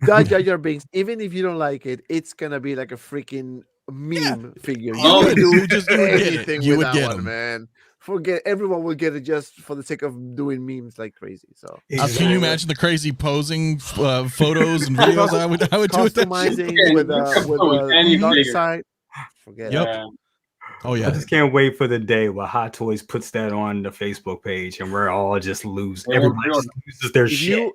that Jar Jar Binks, even if you don't like it, it's gonna be like a freaking meme figure. You Oh, can do you would get anything it. You with would that get one, them. man. Forget everyone will get it just for the sake of doing memes like crazy. So Can you imagine the crazy posing photos and videos I would do with that shit? customizing with any dark figure. side? Forget Yep. it. Yeah. Oh I yeah. just can't wait for the day where Hot Toys puts that on the Facebook page and we're all just lose. They won't Everybody do just loses their shit.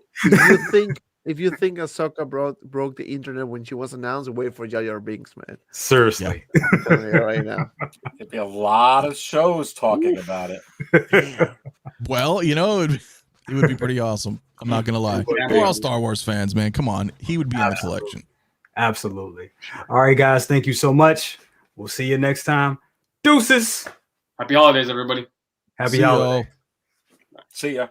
If you think Ahsoka broke the internet when she was announced, wait for Jar Jar Binks, man. Seriously. I'm telling you right now. There'd be a lot of shows talking about it. Well, you know, it would be pretty awesome. I'm not gonna lie. We're all Star Wars fans, man. Come on, he would be in the collection. Absolutely. All right, guys. Thank you so much. We'll see you next time. Deuces. Happy holidays, everybody. Happy See y'all. holidays. See ya.